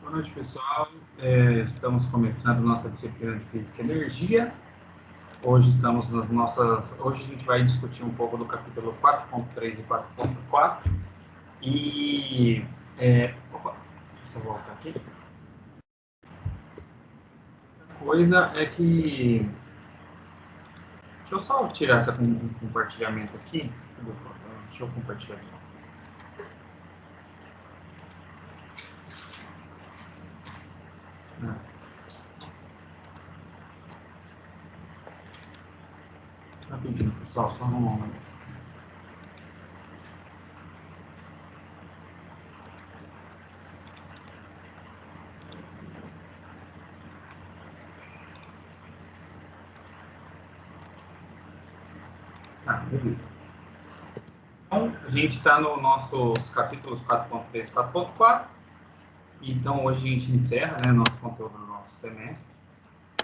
Boa noite, pessoal. Estamos começando nossa disciplina de Física e Energia. Hoje Hoje a gente vai discutir um pouco do capítulo 4.3 e 4.4. Opa, deixa eu voltar aqui. A coisa é que... Deixa eu só tirar esse compartilhamento aqui. Deixa eu compartilhar aqui. Rapidinho, pessoal, só um momento. Tá, beleza. Então, a gente está nos nossos capítulos 4.3 e 4.4. Então, hoje a gente encerra, né, nosso conteúdo do nosso semestre.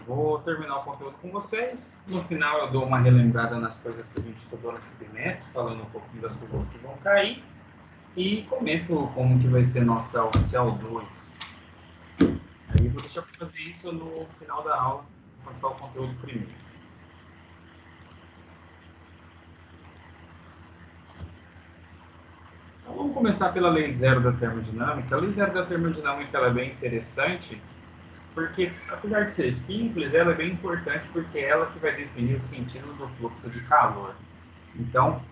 Vou terminar o conteúdo com vocês. No final, eu dou uma relembrada nas coisas que a gente estudou nesse bimestre, falando um pouquinho das coisas que vão cair. E comento como que vai ser nossa oficial 2. Aí eu vou deixar para fazer isso no final da aula, vou passar o conteúdo primeiro. Então, vamos começar pela lei zero da termodinâmica. A lei zero da termodinâmica ela é bem interessante, porque, apesar de ser simples, ela é bem importante porque é ela que vai definir o sentido do fluxo de calor. Então,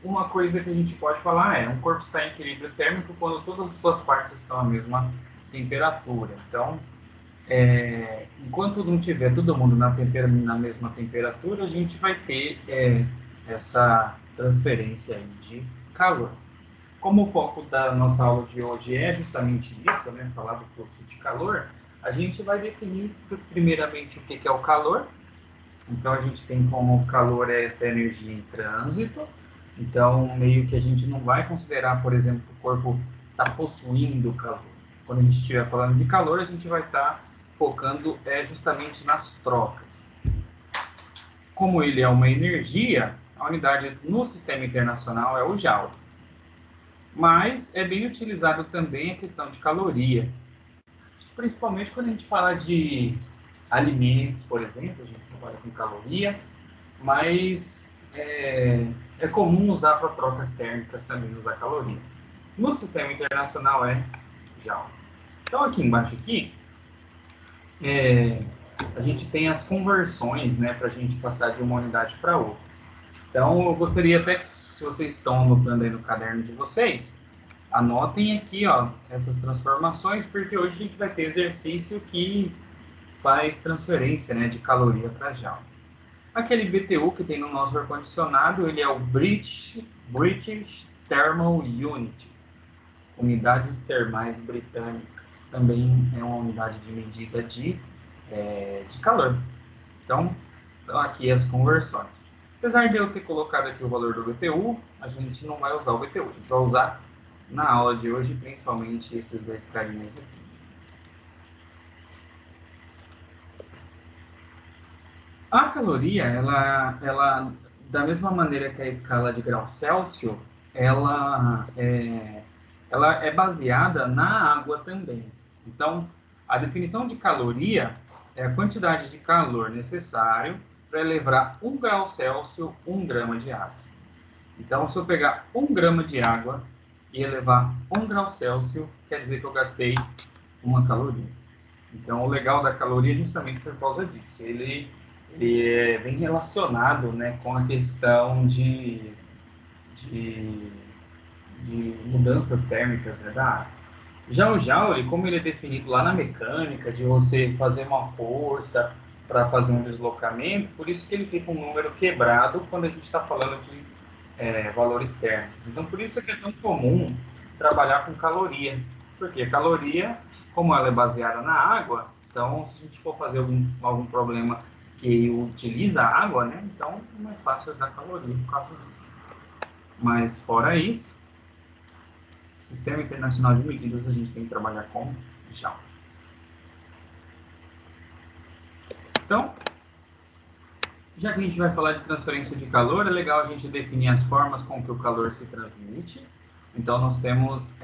uma coisa que a gente pode falar um corpo está em equilíbrio térmico quando todas as suas partes estão à mesma temperatura. Então, enquanto não tiver todo mundo na mesma temperatura, a gente vai ter essa transferência aí de calor. Como o foco da nossa aula de hoje é justamente isso, né, falar do fluxo de calor, a gente vai definir primeiramente o que é o calor. Então, a gente tem como o calor essa energia em trânsito. Então, meio que a gente não vai considerar, por exemplo, que o corpo está possuindo calor. Quando a gente estiver falando de calor, a gente vai estar focando justamente nas trocas. Como ele é uma energia, a unidade no sistema internacional é o Joule. Mas é bem utilizado também a questão de caloria. Principalmente quando a gente fala de alimentos, por exemplo, a gente trabalha com caloria, mas é comum usar para trocas térmicas também usar caloria. No sistema internacional é Joule. Então aqui embaixo a gente tem as conversões, né, para a gente passar de uma unidade para outra. Então eu gostaria até que, se vocês estão anotando aí no caderno de vocês, anotem aqui, essas transformações, porque hoje a gente vai ter exercício que faz transferência, né, de caloria para Joule. Aquele BTU que tem no nosso ar-condicionado, ele é o British Thermal Unit, unidades termais britânicas. Também é uma unidade de medida de calor. Então, aqui as conversões. Apesar de eu ter colocado aqui o valor do BTU, a gente não vai usar o BTU, a gente vai usar na aula de hoje, principalmente esses dois carinhas aqui. A caloria, ela da mesma maneira que a escala de grau Celsius, ela é baseada na água também. Então, a definição de caloria é a quantidade de calor necessário para elevar 1 grau Celsius 1 grama de água. Então, se eu pegar 1 grama de água e elevar 1 grau Celsius, quer dizer que eu gastei 1 caloria. Então, o legal da caloria é justamente por causa disso. Ele é bem relacionado, né, com a questão de mudanças térmicas, né, da água. Já o Joule, como ele é definido lá na mecânica, de você fazer uma força para fazer um deslocamento, por isso que ele fica um número quebrado quando a gente está falando de valores térmicos. Então, por isso é que é tão comum trabalhar com caloria, porque a caloria, como ela é baseada na água, então, se a gente for fazer algum problema que utiliza a água, né, então é mais fácil usar caloria por causa disso. Mas, fora isso, Sistema Internacional de Medidas, a gente tem que trabalhar com Joule. Então, já que a gente vai falar de transferência de calor, é legal a gente definir as formas com que o calor se transmite. Então, nós temos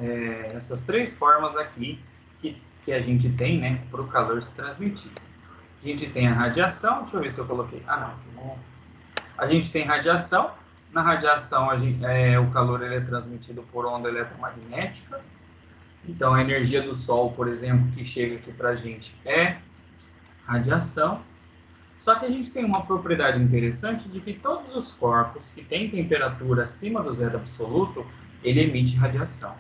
essas três formas aqui que a gente tem, né, para o calor se transmitir. A gente tem a radiação, deixa eu ver se eu coloquei. Ah, não. A gente tem radiação. Na radiação, o calor ele é transmitido por onda eletromagnética. Então, a energia do Sol, por exemplo, que chega aqui para a gente é radiação. Só que a gente tem uma propriedade interessante de que todos os corpos que têm temperatura acima do zero absoluto, ele emite radiação.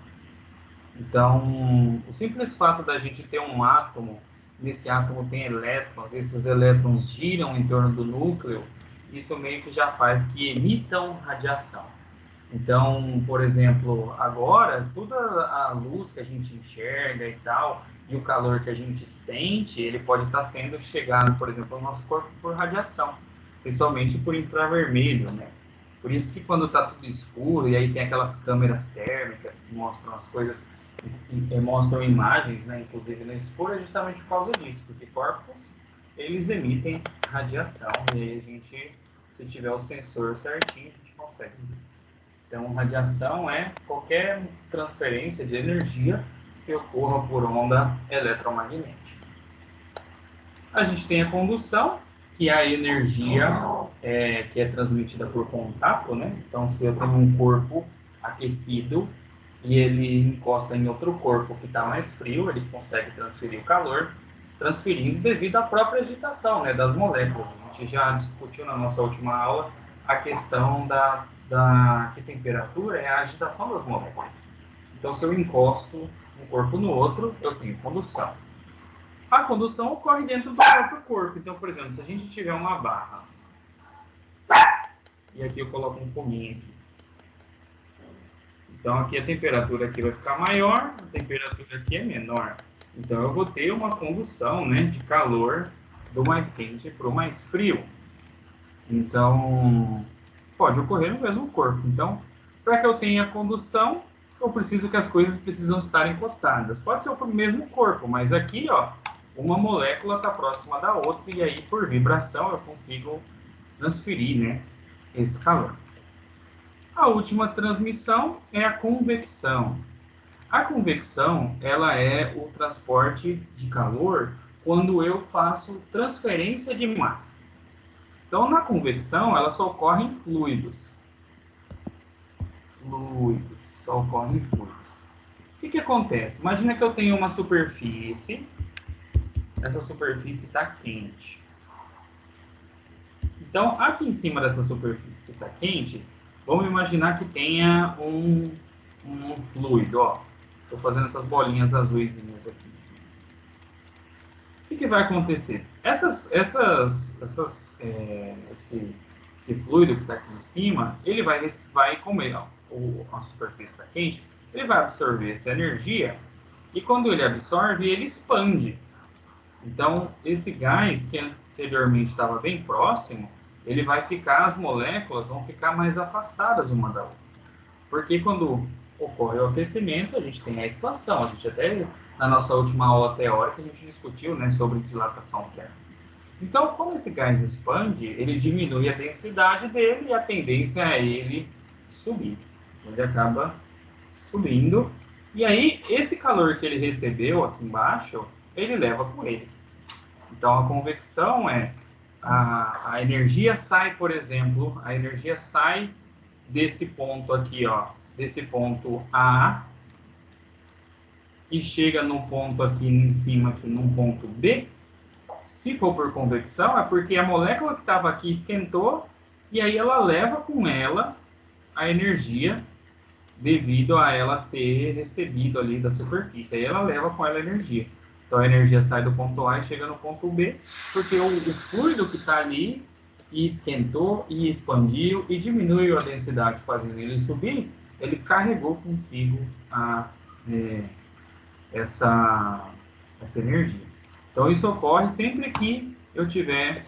Então, o simples fato da gente ter um átomo, nesse átomo tem elétrons, esses elétrons giram em torno do núcleo, isso meio que já faz que emitam radiação. Então, por exemplo, agora, toda a luz que a gente enxerga e tal, e o calor que a gente sente, ele pode estar sendo chegado, por exemplo, ao nosso corpo por radiação, principalmente por infravermelho, né? Por isso que quando está tudo escuro, e aí tem aquelas câmeras térmicas que mostram as coisas, mostram imagens, né, inclusive no escuro, é justamente por causa disso, porque corpos, eles emitem radiação, e aí a gente, se tiver o sensor certinho, a gente consegue. Então, radiação é qualquer transferência de energia que ocorra por onda eletromagnética. A gente tem a condução, que é a energia que é transmitida por contato, né? Então, se eu tenho um corpo aquecido e ele encosta em outro corpo que está mais frio, ele consegue transferir o calor, transferindo devido à própria agitação, né, das moléculas. A gente já discutiu na nossa última aula a questão da que temperatura é a agitação das moléculas. Então, se eu encosto um corpo no outro, eu tenho condução. A condução ocorre dentro do próprio corpo. Então, por exemplo, se a gente tiver uma barra, e aqui eu coloco um foguinho aqui. Então, aqui a temperatura aqui vai ficar maior, a temperatura aqui é menor. Então, eu vou ter uma condução, né, de calor do mais quente para o mais frio. Então, pode ocorrer no mesmo corpo. Então, para que eu tenha condução, eu preciso que as coisas precisam estar encostadas. Pode ser o mesmo corpo, mas aqui, ó, uma molécula está próxima da outra e aí, por vibração, eu consigo transferir, né, esse calor. A última transmissão é a convecção. A convecção, ela é o transporte de calor quando eu faço transferência de massa. Então, na convecção, ela só ocorre em fluidos. Só ocorre em fluidos. O que acontece? Imagina que eu tenho uma superfície, essa superfície está quente. Então, aqui em cima dessa superfície que está quente, vamos imaginar que tenha um fluido, ó. Estou fazendo essas bolinhas azuisinhas aqui em cima. O que vai acontecer? Esse fluido que está aqui em cima, ele vai comer, ó, a superfície está quente, ele vai absorver essa energia e quando ele absorve, ele expande. Então, esse gás que anteriormente estava bem próximo, ele vai ficar, as moléculas vão ficar mais afastadas uma da outra. Porque quando ocorre o aquecimento, a gente tem a expansão. A gente até, na nossa última aula teórica, a gente discutiu, né, sobre dilatação térmica. Então, como esse gás expande, ele diminui a densidade dele e a tendência é ele subir. Ele acaba subindo. E aí, esse calor que ele recebeu aqui embaixo, ele leva com ele. Então, a convecção é a energia sai, por exemplo, a energia sai desse ponto aqui, ó, desse ponto A, e chega no ponto aqui em cima, aqui num ponto B. Se for por convecção, é porque a molécula que estava aqui esquentou, e aí ela leva com ela a energia devido a ela ter recebido ali da superfície. Aí ela leva com ela a energia. Então a energia sai do ponto A e chega no ponto B, porque o fluido que está ali e esquentou e expandiu e diminuiu a densidade, fazendo ele subir, ele carregou consigo essa energia. Então isso ocorre sempre que eu tiver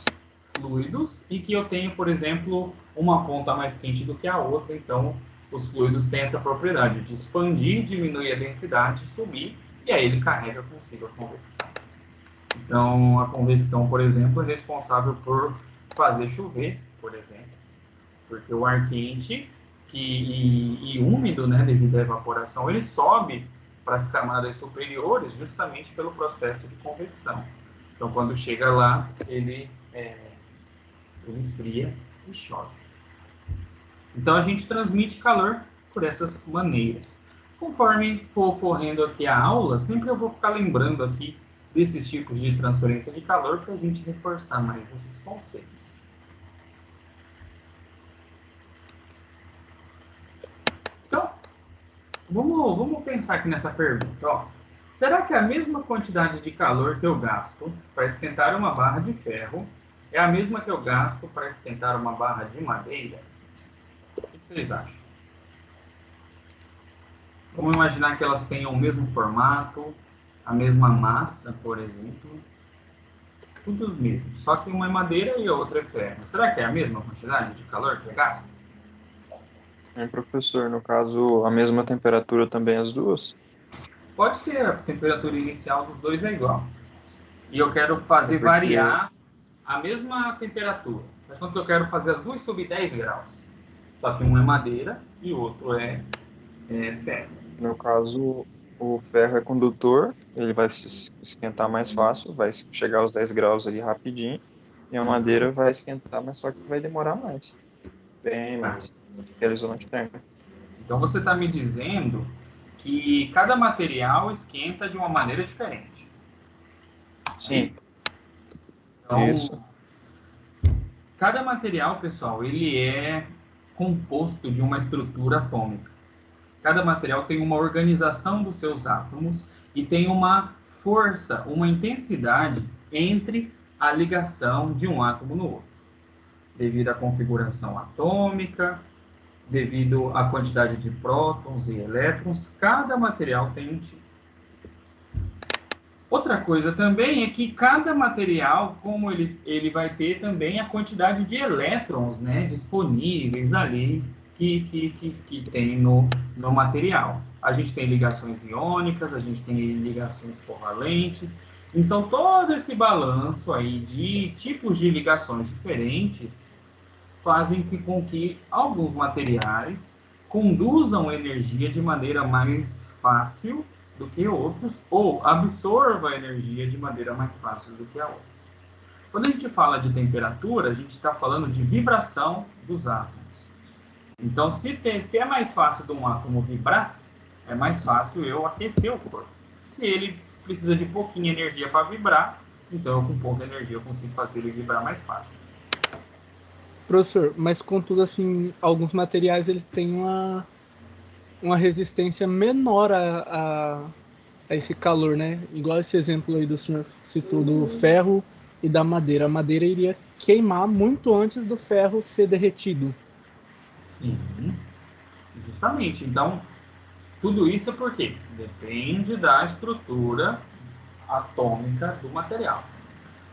fluidos e que eu tenho, por exemplo, uma ponta mais quente do que a outra. Então os fluidos têm essa propriedade de expandir, diminuir a densidade, subir, e aí ele carrega consigo a convecção. Então, a convecção, por exemplo, é responsável por fazer chover, por exemplo, porque o ar quente, e úmido, né, devido à evaporação, ele sobe para as camadas superiores justamente pelo processo de convecção. Então, quando chega lá, ele esfria e chove. Então, a gente transmite calor por essas maneiras. Conforme for ocorrendo aqui a aula, sempre eu vou ficar lembrando aqui desses tipos de transferência de calor para a gente reforçar mais esses conceitos. Então, vamos pensar aqui nessa pergunta. Ó. Será que a mesma quantidade de calor que eu gasto para esquentar uma barra de ferro é a mesma que eu gasto para esquentar uma barra de madeira? O que vocês acham? Vamos imaginar que elas tenham o mesmo formato, a mesma massa, por exemplo. Tudo os mesmos, só que uma é madeira e a outra é ferro. Será que é a mesma quantidade de calor que gasta? Professor, no caso, a mesma temperatura também as duas? Pode ser, a temperatura inicial dos dois é igual. E eu quero É fazer porque, variar a mesma temperatura. Mas quanto eu quero fazer as duas subir 10 graus. Só que um é madeira e o outro é ferro. no caso, o ferro é condutor, ele vai se esquentar mais fácil, vai chegar aos 10 graus ali rapidinho, e a madeira vai esquentar, mas só que vai demorar mais, bem Tá. mais, que é a isolante térmico. Então você está me dizendo que cada material esquenta de uma maneira diferente. É Sim, isso? isso. Então, cada material, pessoal, ele é composto de uma estrutura atômica. Cada material tem uma organização dos seus átomos e tem uma força, uma intensidade entre a ligação de um átomo no outro, devido à configuração atômica, devido à quantidade de prótons e elétrons. Cada material tem um tipo. Outra coisa também é que cada material, como ele vai ter também a quantidade de elétrons, né, disponíveis ali que tem no material. A gente tem ligações iônicas, a gente tem ligações covalentes. Então, todo esse balanço aí de tipos de ligações diferentes fazem com que alguns materiais conduzam energia de maneira mais fácil do que outros, ou absorva a energia de maneira mais fácil do que a outra. Quando a gente fala de temperatura, a gente está falando de vibração dos átomos. Então, se é mais fácil de um átomo vibrar, é mais fácil eu aquecer o corpo. Se ele precisa de pouquinha energia para vibrar, então eu com pouca energia eu consigo fazer ele vibrar mais fácil. Professor, mas contudo, assim, alguns materiais eles têm uma resistência menor a esse calor, né? Igual esse exemplo aí do senhor citou do ferro e da madeira. A madeira iria queimar muito antes do ferro ser derretido. Sim, justamente. Então, tudo isso por quê? Depende da estrutura atômica do material.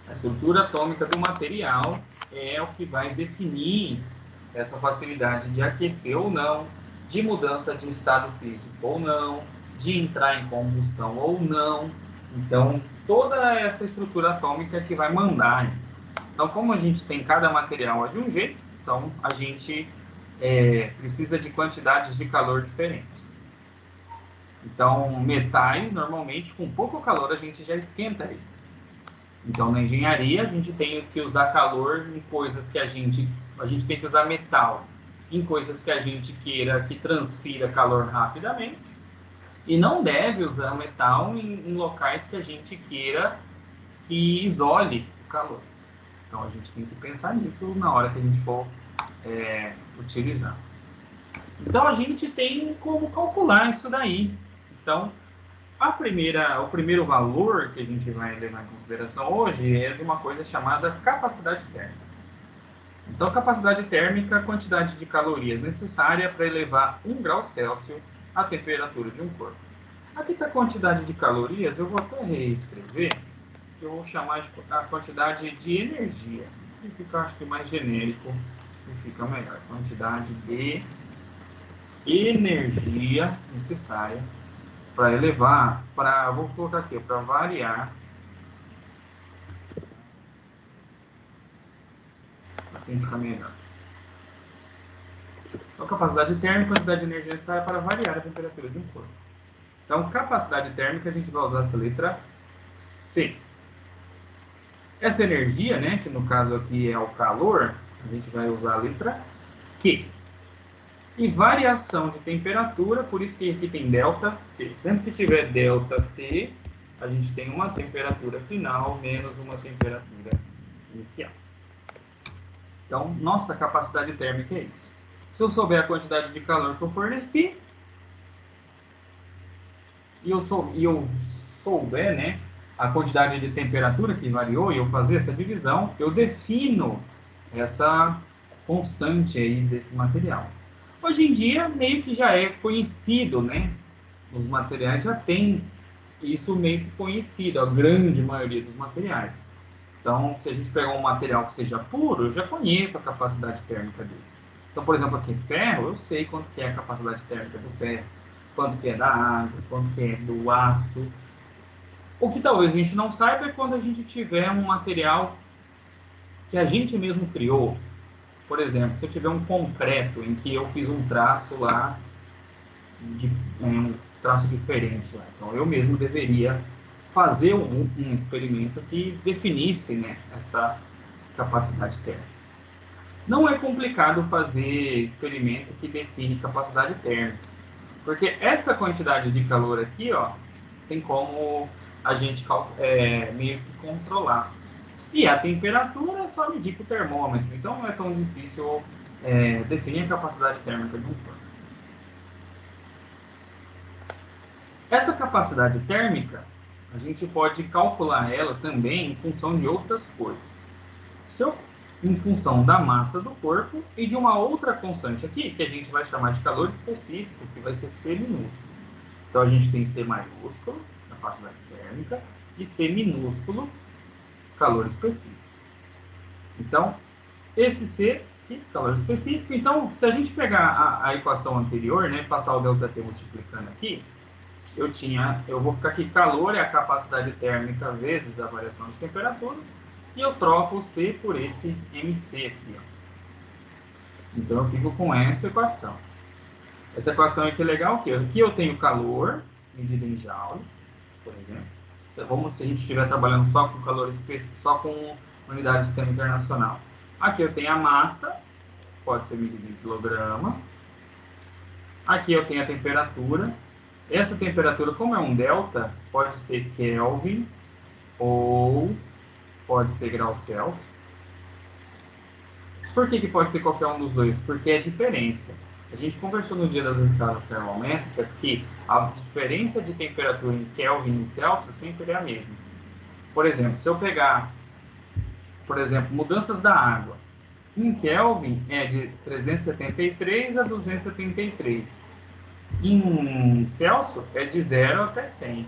A estrutura atômica do material é o que vai definir essa facilidade de aquecer ou não, de mudança de estado físico ou não, de entrar em combustão ou não. Então, toda essa estrutura atômica que vai mandar. Então, como a gente tem cada material de um jeito, então a gente precisa de quantidades de calor diferentes. Então, metais, normalmente, com pouco calor, a gente já esquenta ele. Então, na engenharia, a gente tem que usar calor em coisas que a gente tem que usar metal em coisas que a gente queira que transfira calor rapidamente, e não deve usar metal em locais que a gente queira que isole o calor. Então, a gente tem que pensar nisso na hora que a gente for utilizar. Então, a gente tem como calcular isso daí. Então, o primeiro valor que a gente vai levar em consideração hoje é de uma coisa chamada capacidade térmica. Então, capacidade térmica é a quantidade de calorias necessária para elevar 1 grau Celsius a temperatura de um corpo. Aqui está a quantidade de calorias, eu vou até reescrever, eu vou chamar de a quantidade de energia, que fica, acho que, mais genérico e fica melhor. Quantidade de energia necessária para elevar, vou colocar aqui, para variar, assim fica melhor. Então, capacidade térmica, quantidade de energia necessária para variar a temperatura de um corpo. Então, capacidade térmica, a gente vai usar essa letra C. Essa energia, né, que no caso aqui é o calor, a gente vai usar a letra Q. E variação de temperatura, por isso que aqui tem delta T. Sempre que tiver delta T, a gente tem uma temperatura final menos uma temperatura inicial. Então, nossa capacidade térmica é isso. Se eu souber a quantidade de calor que eu forneci, e eu souber, né, a quantidade de temperatura que variou, e eu fazer essa divisão, eu defino essa constante aí desse material. Hoje em dia, meio que já é conhecido, né? Os materiais já têm isso meio que conhecido, a grande maioria dos materiais. Então, se a gente pegar um material que seja puro, eu já conheço a capacidade térmica dele. Então, por exemplo, aqui ferro, eu sei quanto que é a capacidade térmica do ferro, quanto que é da água, quanto que é do aço. O que talvez a gente não saiba é quando a gente tiver um material que a gente mesmo criou. Por exemplo, se eu tiver um concreto em que eu fiz um traço lá, um traço diferente lá. Então, eu mesmo deveria fazer um experimento que definisse, né, essa capacidade térmica. Não é complicado fazer experimento que define capacidade térmica, porque essa quantidade de calor aqui, ó, tem como a gente meio que controlar. E a temperatura é só medir com o termômetro, então não é tão difícil definir a capacidade térmica de um corpo. Essa capacidade térmica, a gente pode calcular ela também em função de outras coisas. Em função da massa do corpo e de uma outra constante aqui, que a gente vai chamar de calor específico, que vai ser C minúsculo. Então, a gente tem C maiúsculo, capacidade térmica, e C minúsculo, calor específico. Então, esse C aqui, calor específico. Então, se a gente pegar a equação anterior, né, passar o ΔT multiplicando aqui, eu vou ficar aqui, calor é a capacidade térmica vezes a variação de temperatura, e eu troco o C por esse MC aqui, ó. Então, eu fico com essa equação. Essa equação aqui é legal, que aqui eu tenho calor, medido em joule, por exemplo. Então, se a gente estiver trabalhando só com calor específico, só com unidade do sistema internacional. Aqui eu tenho a massa, pode ser medida em quilograma. Aqui eu tenho a temperatura. Essa temperatura, como é um delta, pode ser Kelvin ou pode ser graus Celsius. Por que pode ser qualquer um dos dois? Porque é diferença. A gente conversou no dia das escalas termométricas que a diferença de temperatura em Kelvin e Celsius sempre é a mesma. Por exemplo, se eu pegar, por exemplo, mudanças da água, em Kelvin é de 373 a 273. Em Celsius é de 0 até 100.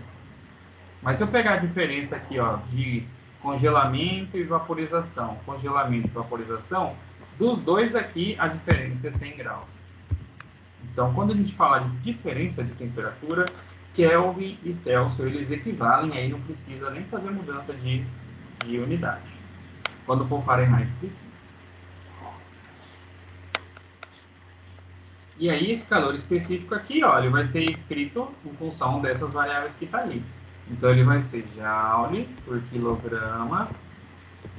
Mas se eu pegar a diferença aqui, ó, de congelamento e vaporização, congelamento e vaporização, dos dois aqui a diferença é 100 graus. Então, quando a gente fala de diferença de temperatura, Kelvin e Celsius, eles equivalem, aí não precisa nem fazer mudança de unidade. Quando for Fahrenheit, precisa. E aí, esse calor específico aqui, ó, ele vai ser escrito em função dessas variáveis que está ali. Então, ele vai ser joule por quilograma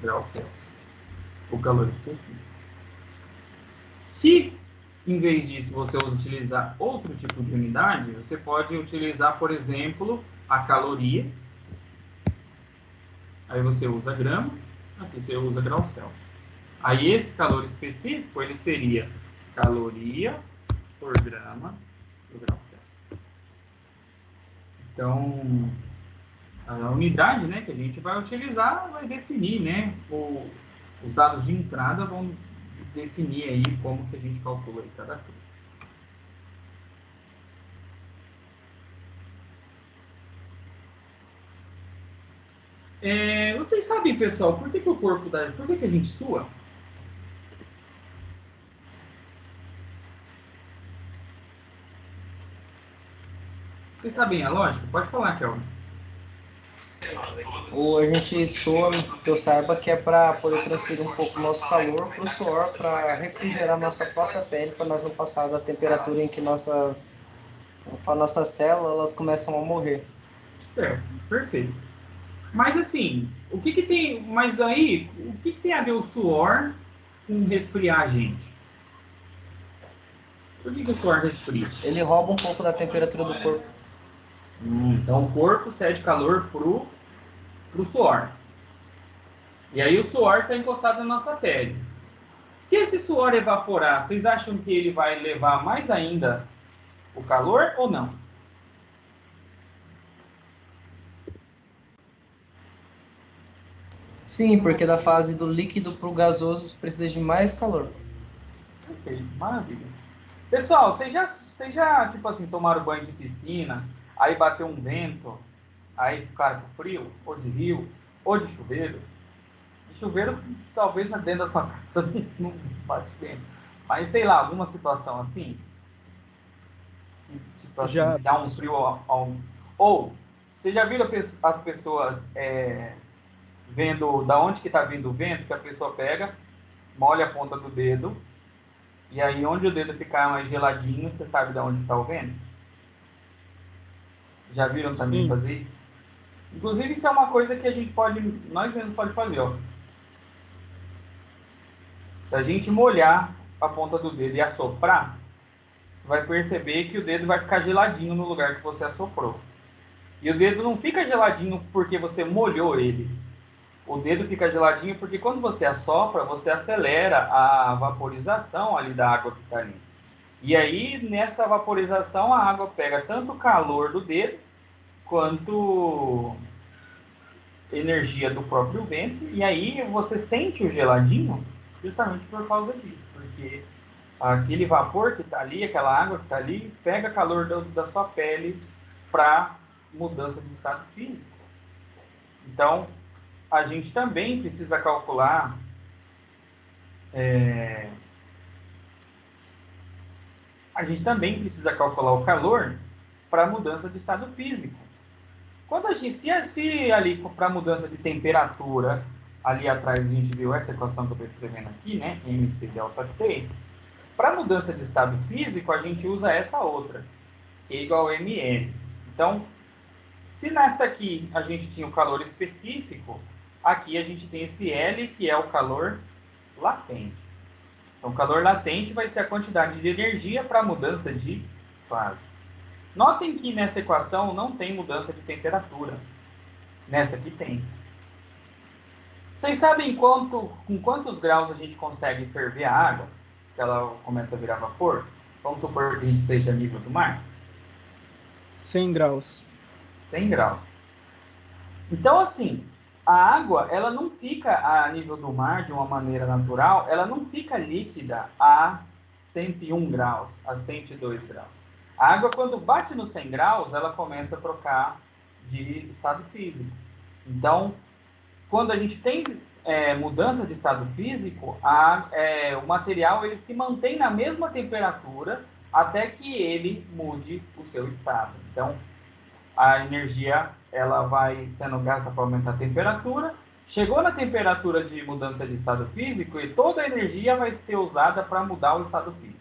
grau Celsius, o calor específico. Se, em vez disso, você utilizar outro tipo de unidade, você pode utilizar, por exemplo, a caloria. Aí você usa grama, aqui você usa grau Celsius. Aí, esse calor específico, ele seria caloria por grama por grau Celsius. Então, a unidade, né, que a gente vai utilizar vai definir, né, os dados de entrada vão definir aí como que a gente calcula aí cada coisa. Vocês sabem, pessoal, por que a gente sua? Vocês sabem a lógica? Pode falar, Kelvin. Ou a gente soa, que eu saiba, que é para poder transferir um pouco o nosso calor para o suor, para refrigerar nossa própria pele, para nós não passar da temperatura em que nossas células elas começam a morrer. Certo, perfeito. Mas assim, o que que tem. Mas aí, o que que tem a ver o suor com resfriar a gente? Por que que o suor resfria? Ele rouba um pouco da temperatura do corpo. Então o corpo cede calor pro suor. E aí o suor está encostado na nossa pele. Se esse suor evaporar, vocês acham que ele vai levar mais ainda o calor ou não? Sim, porque da fase do líquido para o gasoso precisa de mais calor. Perfeito, maravilha. Pessoal, vocês já, tipo assim, tomaram banho de piscina, aí bateu um vento, aí ficaram com frio, ou de rio, ou de chuveiro? De chuveiro, talvez dentro da sua casa não bate vento. Mas sei lá, alguma situação assim, tipo assim, Já, que dá um professor. frio ou você já viram as pessoas vendo da onde que está vindo o vento, que a pessoa pega, molha a ponta do dedo, e aí onde o dedo ficar mais geladinho, você sabe de onde está o vento? Já viram também Sim. fazer isso? Inclusive, isso é uma coisa que a gente pode, nós mesmos pode fazer, ó. Se a gente molhar a ponta do dedo e assoprar, você vai perceber que o dedo vai ficar geladinho no lugar que você assoprou. E o dedo não fica geladinho porque você molhou ele. O dedo fica geladinho porque quando você assopra, você acelera a vaporização ali da água que está ali. E aí, nessa vaporização, a água pega tanto o calor do dedo quanto energia do próprio vento. E aí você sente o geladinho justamente por causa disso. Porque aquele vapor que está ali, aquela água que está ali, pega calor da sua pele para mudança de estado físico. Então, a gente também precisa calcular o calor para mudança de estado físico. Quando a gente, se ali para mudança de temperatura, ali atrás a gente viu essa equação que eu estou escrevendo aqui, né? MC delta T. Para mudança de estado físico, a gente usa essa outra, que é igual a ml. Então, se nessa aqui a gente tinha o calor específico, aqui a gente tem esse L, que é o calor latente. Então, o calor latente vai ser a quantidade de energia para a mudança de fase. Notem que nessa equação não tem mudança de temperatura. Nessa aqui tem. Vocês sabem com quantos graus a gente consegue ferver a água? Que ela começa a virar vapor? Vamos supor que a gente esteja a nível do mar? 100 graus. 100 graus. Então, assim, a água, ela não fica a nível do mar de uma maneira natural, ela não fica líquida a 101 graus, a 102 graus. A água, quando bate nos 100 graus, ela começa a trocar de estado físico. Então, quando a gente tem mudança de estado físico, o material ele se mantém na mesma temperatura até que ele mude o seu estado. Então, a energia ela vai sendo gasta para aumentar a temperatura. Chegou na temperatura de mudança de estado físico e toda a energia vai ser usada para mudar o estado físico.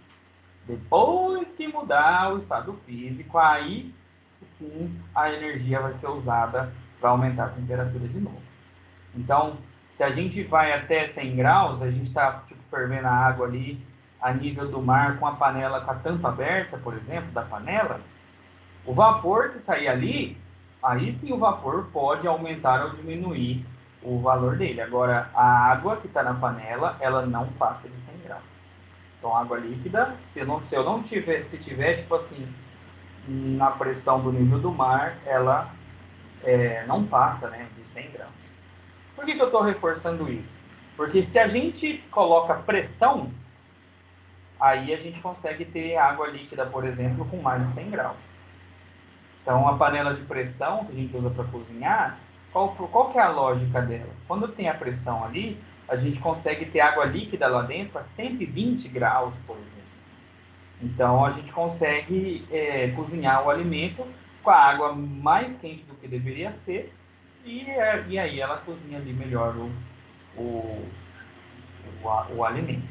Depois que mudar o estado físico, aí sim a energia vai ser usada para aumentar a temperatura de novo. Então, se a gente vai até 100 graus, a gente está tipo, fervendo a água ali a nível do mar com a panela com a tampa aberta, por exemplo, da panela, o vapor que sair ali, aí sim o vapor pode aumentar ou diminuir o valor dele. Agora, a água que está na panela, ela não passa de 100 graus. Então, água líquida, se eu não tiver, se tiver, tipo assim, na pressão do nível do mar, ela não passa, né, de 100 graus. Por que eu estou reforçando isso? Porque se a gente coloca pressão, aí a gente consegue ter água líquida, por exemplo, com mais de 100 graus. Então, a panela de pressão que a gente usa para cozinhar, qual que é a lógica dela? Quando tem a pressão ali, a gente consegue ter água líquida lá dentro a 120 graus, por exemplo. Então, a gente consegue cozinhar o alimento com a água mais quente do que deveria ser e aí ela cozinha ali melhor o alimento.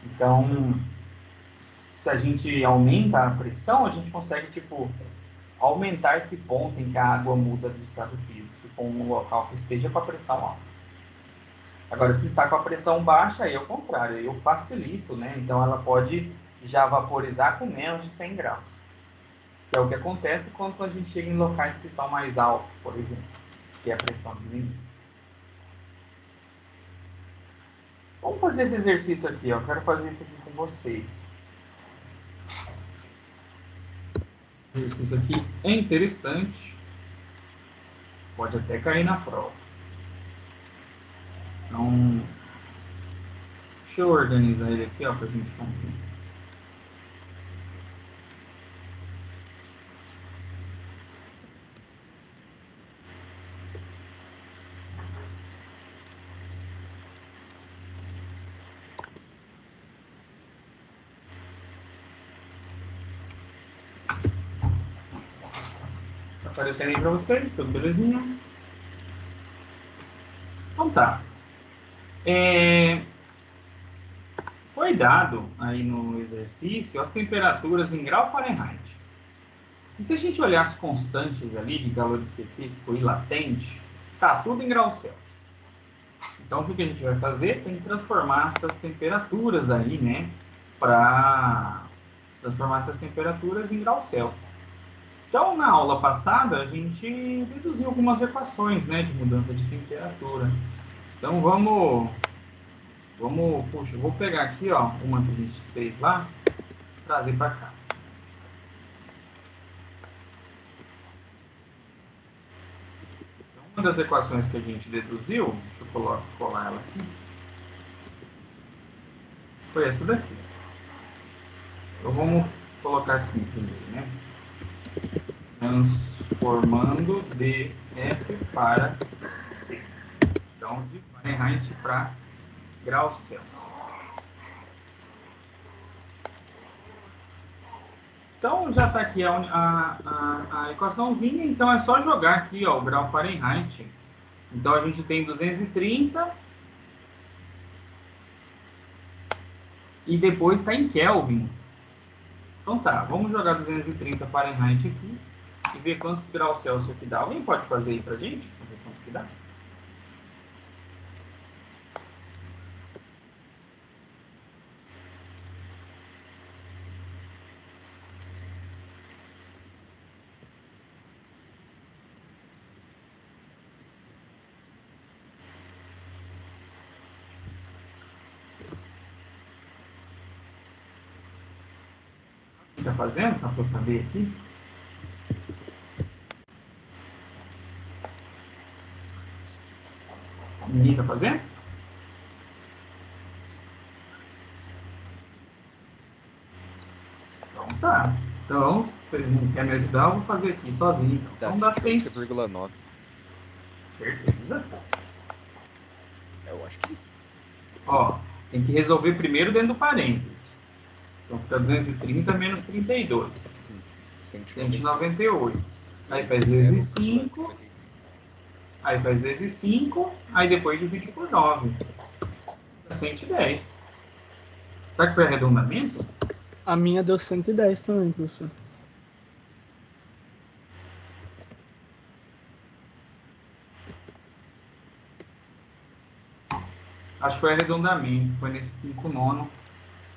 Então, se a gente aumenta a pressão, a gente consegue, tipo, aumentar esse ponto em que a água muda de estado físico, se for um local que esteja com a pressão alta. Agora, se está com a pressão baixa, aí é o contrário, aí eu facilito, né? Então, ela pode já vaporizar com menos de 100 graus. Que é o que acontece quando a gente chega em locais que são mais altos, por exemplo, que a pressão diminui. Vamos fazer esse exercício aqui, ó. Eu quero fazer isso aqui com vocês. O exercício aqui é interessante. Pode até cair na prova. Então, deixa eu organizar ele aqui, ó, pra gente fazer. Tá aparecendo aí pra vocês, tudo belezinha? Então tá. Foi dado aí no exercício as temperaturas em grau Fahrenheit. E se a gente olhar as constantes ali de calor específico e latente, tá tudo em grau Celsius. Então, o que a gente vai fazer? Tem que transformar essas temperaturas aí, né? Para transformar essas temperaturas em grau Celsius. Então, na aula passada, a gente deduziu algumas equações, né? De mudança de temperatura. Então, puxa, eu vou pegar aqui, ó, uma que a gente fez lá, trazer para cá. Então, uma das equações que a gente deduziu, deixa eu colar ela aqui, foi essa daqui. Então, vamos colocar assim primeiro, né? Transformando de F para C. Então, de Fahrenheit para graus Celsius. Então, já está aqui a equaçãozinha. Então, é só jogar aqui, ó, o grau Fahrenheit. Então, a gente tem 230. E depois está em Kelvin. Então, tá. Vamos jogar 230 Fahrenheit aqui. E ver quantos graus Celsius que dá. Alguém pode fazer aí pra gente? Pra ver quanto que dá? Quem tá fazendo? Só pra eu saber aqui. Ninguém tá fazendo? Então tá. Então, se vocês não querem me ajudar, eu vou fazer aqui sozinho. Então dá 50,9. Certeza? Eu acho que é isso. Ó, tem que resolver primeiro dentro do parênteses. Então fica 230 menos 32. Sim, 198. Aí faz vezes 5. Aí faz vezes 5. Aí depois divide por 9. Dá 110. Será que foi arredondamento? A minha deu 110 também, professor. Acho que foi arredondamento. Foi nesse 5 nono.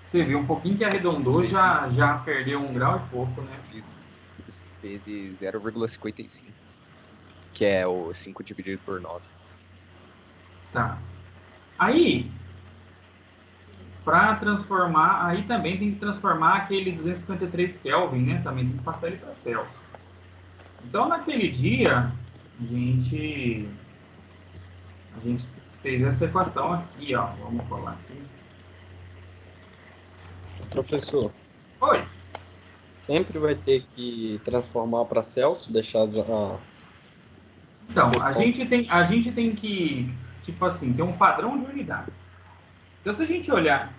Você viu um pouquinho que arredondou, já perdeu 1 grau e pouco, né? Fiz vezes 0,55. Que é o 5 dividido por 9. Tá. Aí, para transformar, aí também tem que transformar aquele 253 Kelvin, né? Também tem que passar ele para Celsius. Então, naquele dia, a gente fez essa equação aqui, ó. Vamos colar aqui. Professor, Oi. sempre vai ter que transformar para Celsius, deixar Então, questão. a gente tem que, tipo assim, ter um padrão de unidades. Então, se a gente olhar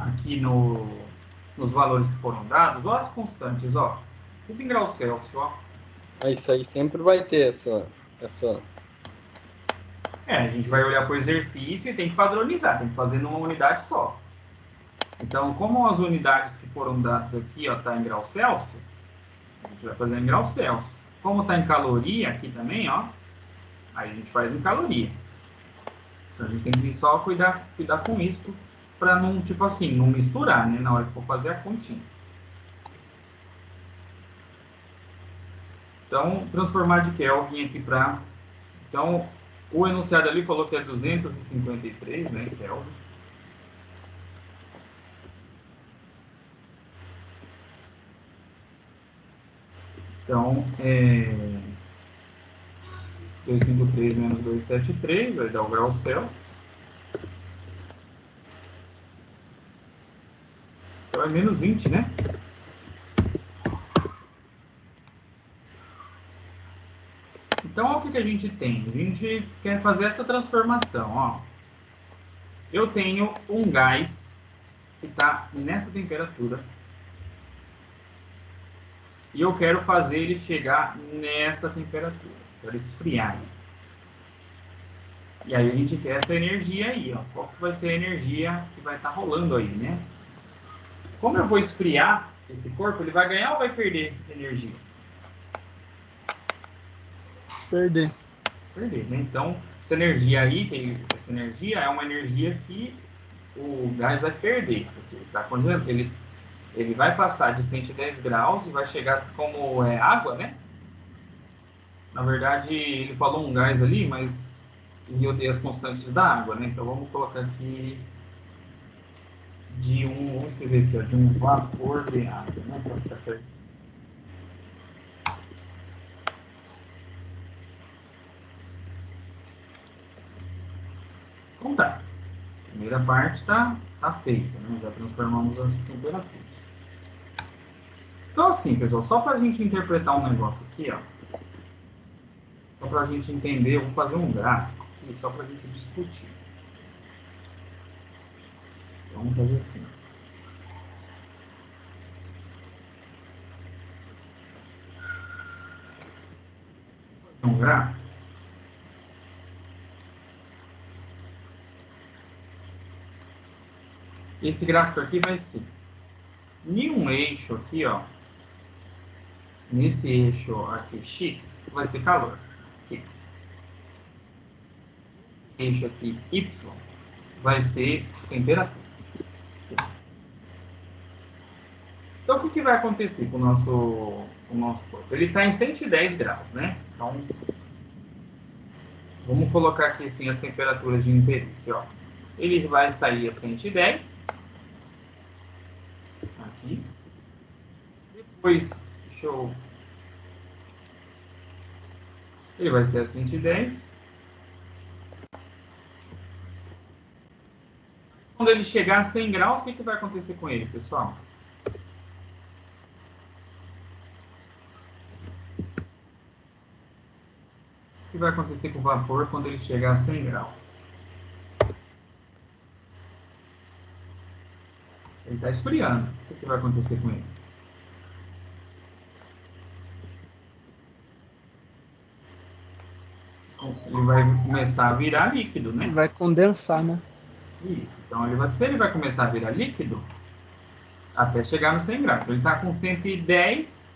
aqui nos valores que foram dados, ó as constantes, ó. Tudo em graus Celsius, ó. Isso aí sempre vai ter essa essa... A gente vai olhar para o exercício e tem que padronizar, tem que fazer numa unidade só. Então, como as unidades que foram dadas aqui, ó, tá em grau Celsius, a gente vai fazer em grau Celsius. Como está em caloria aqui também, ó, aí a gente faz em caloria. Então, a gente tem que só cuidar com isso, para não, tipo assim, não misturar, né, na hora que for fazer a continha. Então, transformar de Kelvin aqui para... Então, o enunciado ali falou que é 253, né, Kelvin. Então, 253 menos 273 vai dar o grau Celsius. Então, é menos 20, né? Então, olha o que a gente tem. A gente quer fazer essa transformação, ó. Eu tenho um gás que está nessa temperatura e eu quero fazer ele chegar nessa temperatura, quero esfriar. E aí a gente quer essa energia aí, ó. Qual que vai ser a energia que vai estar rolando aí, né? Como eu vou esfriar esse corpo, ele vai ganhar ou vai perder energia? Perder. Perder, né? Então, essa energia aí, essa energia é uma energia que o gás vai perder, porque está congelando. Ele vai passar de 110 graus e vai chegar como água, né? Na verdade, ele falou um gás ali, mas eu dei as constantes da água, né? Então, vamos colocar aqui vamos escrever aqui, ó, de um vapor de água, né? Para ficar certo. Então tá. A primeira parte tá feita, né? Já transformamos as temperaturas. Então assim, pessoal, só para a gente interpretar um negócio aqui, ó. Só para a gente entender, eu vou fazer um gráfico aqui, só para a gente discutir. Vamos fazer assim. Um gráfico. Esse gráfico aqui vai ser em um eixo aqui, ó. Nesse eixo aqui X, vai ser calor. Aqui. Eixo aqui Y vai ser temperatura. Então, o que vai acontecer com o nosso corpo? Ele está em 110 graus, né? Então, vamos colocar aqui assim as temperaturas de interesse, ó. Ele vai sair a 110. Aqui. Depois, ele vai ser a 110. Quando ele chegar a 100 graus, o que vai acontecer com ele, pessoal? O que vai acontecer com o vapor quando ele chegar a 100 graus? Ele está esfriando. O que vai acontecer com ele? Ele vai começar a virar líquido, né? Vai condensar, né? Isso. Então, se ele vai começar a virar líquido, até chegar no 100 graus. Ele está com 110,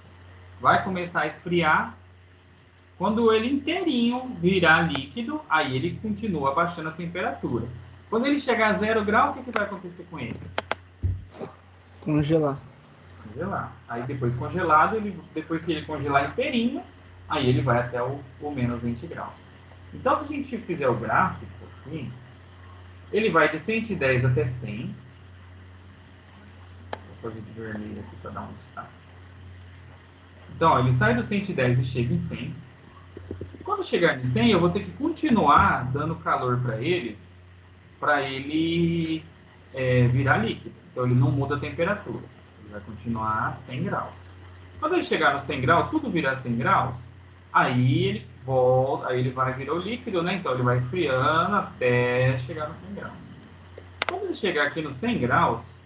vai começar a esfriar. Quando ele inteirinho virar líquido, aí ele continua abaixando a temperatura. Quando ele chegar a 0 grau, o que vai acontecer com ele? Congelar. Congelar. Aí depois congelado, depois que ele congelar inteirinho, aí ele vai até o menos 20 graus. Então, se a gente fizer o gráfico aqui, ele vai de 110 até 100. Vou fazer de vermelho aqui para dar um destaque. Então, ó, ele sai do 110 e chega em 100. Quando chegar em 100, eu vou ter que continuar dando calor para ele virar líquido. Então, ele não muda a temperatura. Ele vai continuar a 100 graus. Quando ele chegar no 100 graus, tudo virar 100 graus, aí ele volta, aí ele vai virar o líquido, né? Então, ele vai esfriando até chegar no 100 graus. Quando ele chegar aqui no 100 graus,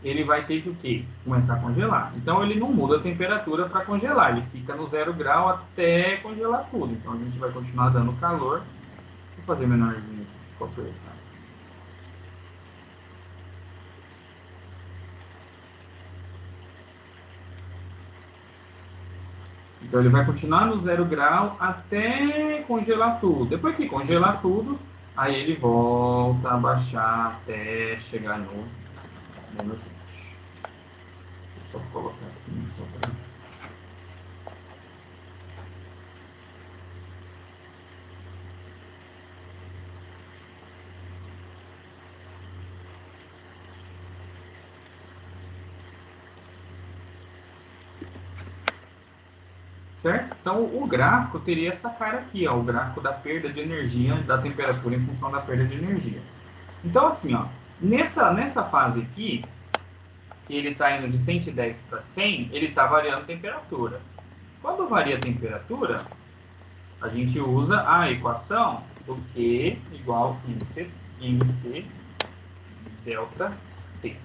ele vai ter que o quê? Começar a congelar. Então ele não muda a temperatura para congelar, ele fica no 0 grau até congelar tudo. Então a gente vai continuar dando calor. Deixa eu fazer menorzinho aqui, ficou apertado. Então ele vai continuar no 0 grau até congelar tudo. Depois que congelar tudo, aí ele volta a baixar até chegar no menos 20. Deixa eu só colocar assim, só para... Certo? Então, o gráfico teria essa cara aqui, ó, o gráfico da perda de energia, da temperatura em função da perda de energia. Então, assim, ó, nessa fase aqui, que ele está indo de 110 para 100, ele está variando a temperatura. Quando varia a temperatura, a gente usa a equação do Q igual MC delta T.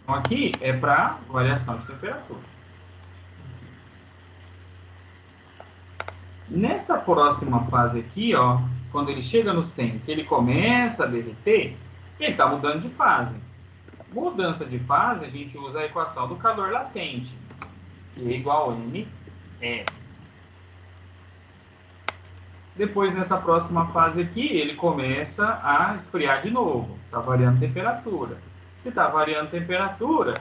Então, aqui é para variação de temperatura. Nessa próxima fase aqui, ó, quando ele chega no 100, que ele começa a derreter, ele está mudando de fase. Mudança de fase, a gente usa a equação do calor latente, que é igual a M. Depois, nessa próxima fase aqui, ele começa a esfriar de novo. Está variando temperatura. Se está variando temperatura,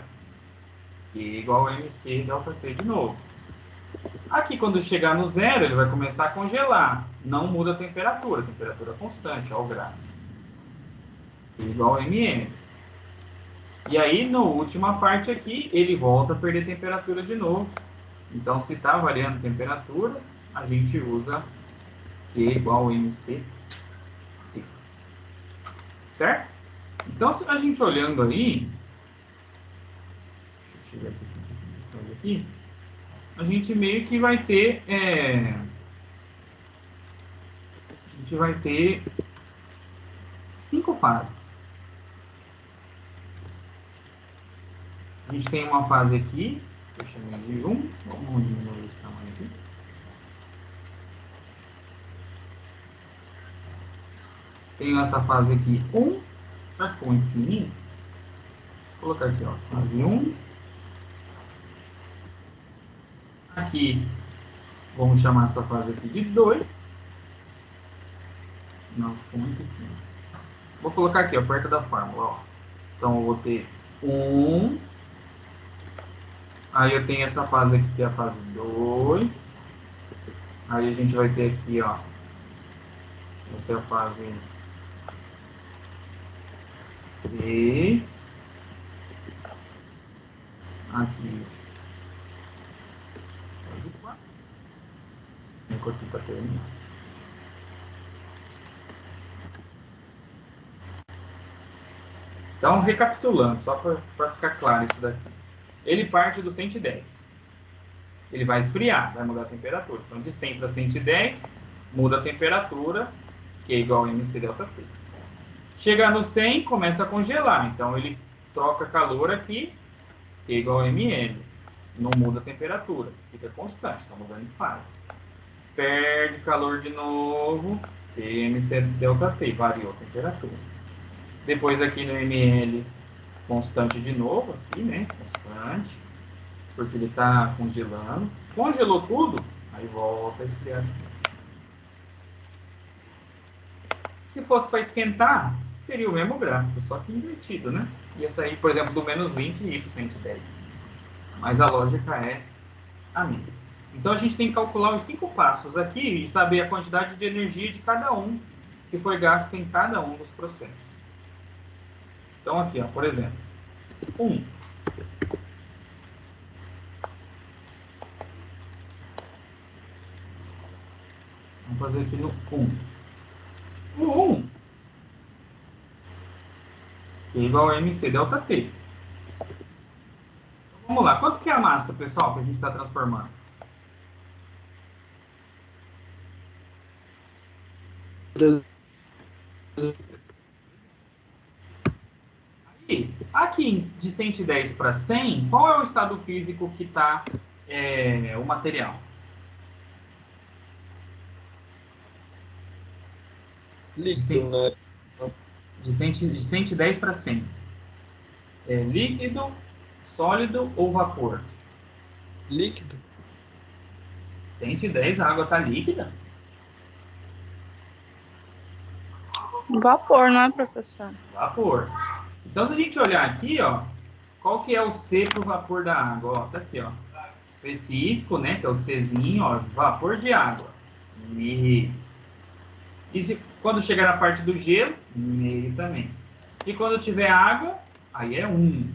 que é igual a MC delta T de novo. Aqui, quando chegar no 0, ele vai começar a congelar. Não muda a temperatura constante, ó, o gráfico. Igual a MM. E aí, na última parte aqui, ele volta a perder temperatura de novo. Então, se está variando a temperatura, a gente usa Q igual a MC. Certo? Então, a gente olhando aí... Deixa eu tirar esse aqui. A gente meio que vai ter... a gente vai ter 5 fases. A gente tem uma fase aqui, que eu chamei de 1. Vamos diminuir esse tamanho aqui. Tenho essa fase aqui 1. Será que ficou muito pequenininho? Vou colocar aqui, ó, fase 1. Aqui, vamos chamar essa fase aqui de 2. Não, ficou muito pequeno. Vou colocar aqui, ó, perto da fórmula, ó. Então, eu vou ter 1. Aí eu tenho essa fase aqui, que é a fase 2. Aí a gente vai ter aqui, ó, essa é a fase 3. Aqui, fase 4. Vou aqui para terminar. Então, recapitulando, só para ficar claro isso daqui. Ele parte do 110. Ele vai esfriar, vai mudar a temperatura. Então, de 100 para 110, muda a temperatura, que é igual a MC delta T. Chegar no 100, começa a congelar. Então, ele troca calor aqui, que é igual a ML. Não muda a temperatura, fica constante, está mudando de fase. Perde calor de novo, que é MC delta T, variou a temperatura. Depois aqui no ML, constante de novo, aqui, né? Constante. Porque ele está congelando. Congelou tudo, aí volta a esfriar de novo. Se fosse para esquentar, seria o mesmo gráfico, só que invertido, né? Ia sair, por exemplo, do menos 20 e ir para 110. Mas a lógica é a mesma. Então a gente tem que calcular os 5 passos aqui e saber a quantidade de energia de cada um que foi gasto em cada um dos processos. Então aqui, ó, por exemplo, 1. Vamos fazer aqui no 1. O 1 é igual a MC delta T. Então, vamos lá, quanto que é a massa, pessoal, que a gente está transformando? Aqui de 110 para 100, qual é o estado físico que está o material? Líquido, né? De 110 para 100. É líquido, sólido ou vapor? Líquido. 110, a água está líquida? Vapor, não é, professor? Vapor. Então, se a gente olhar aqui, ó, qual que é o C para o vapor da água? Ó, tá aqui, ó. Específico, né, que é o Czinho, ó, vapor de água. E quando chegar na parte do gelo, meio também. E quando tiver água, aí é 1.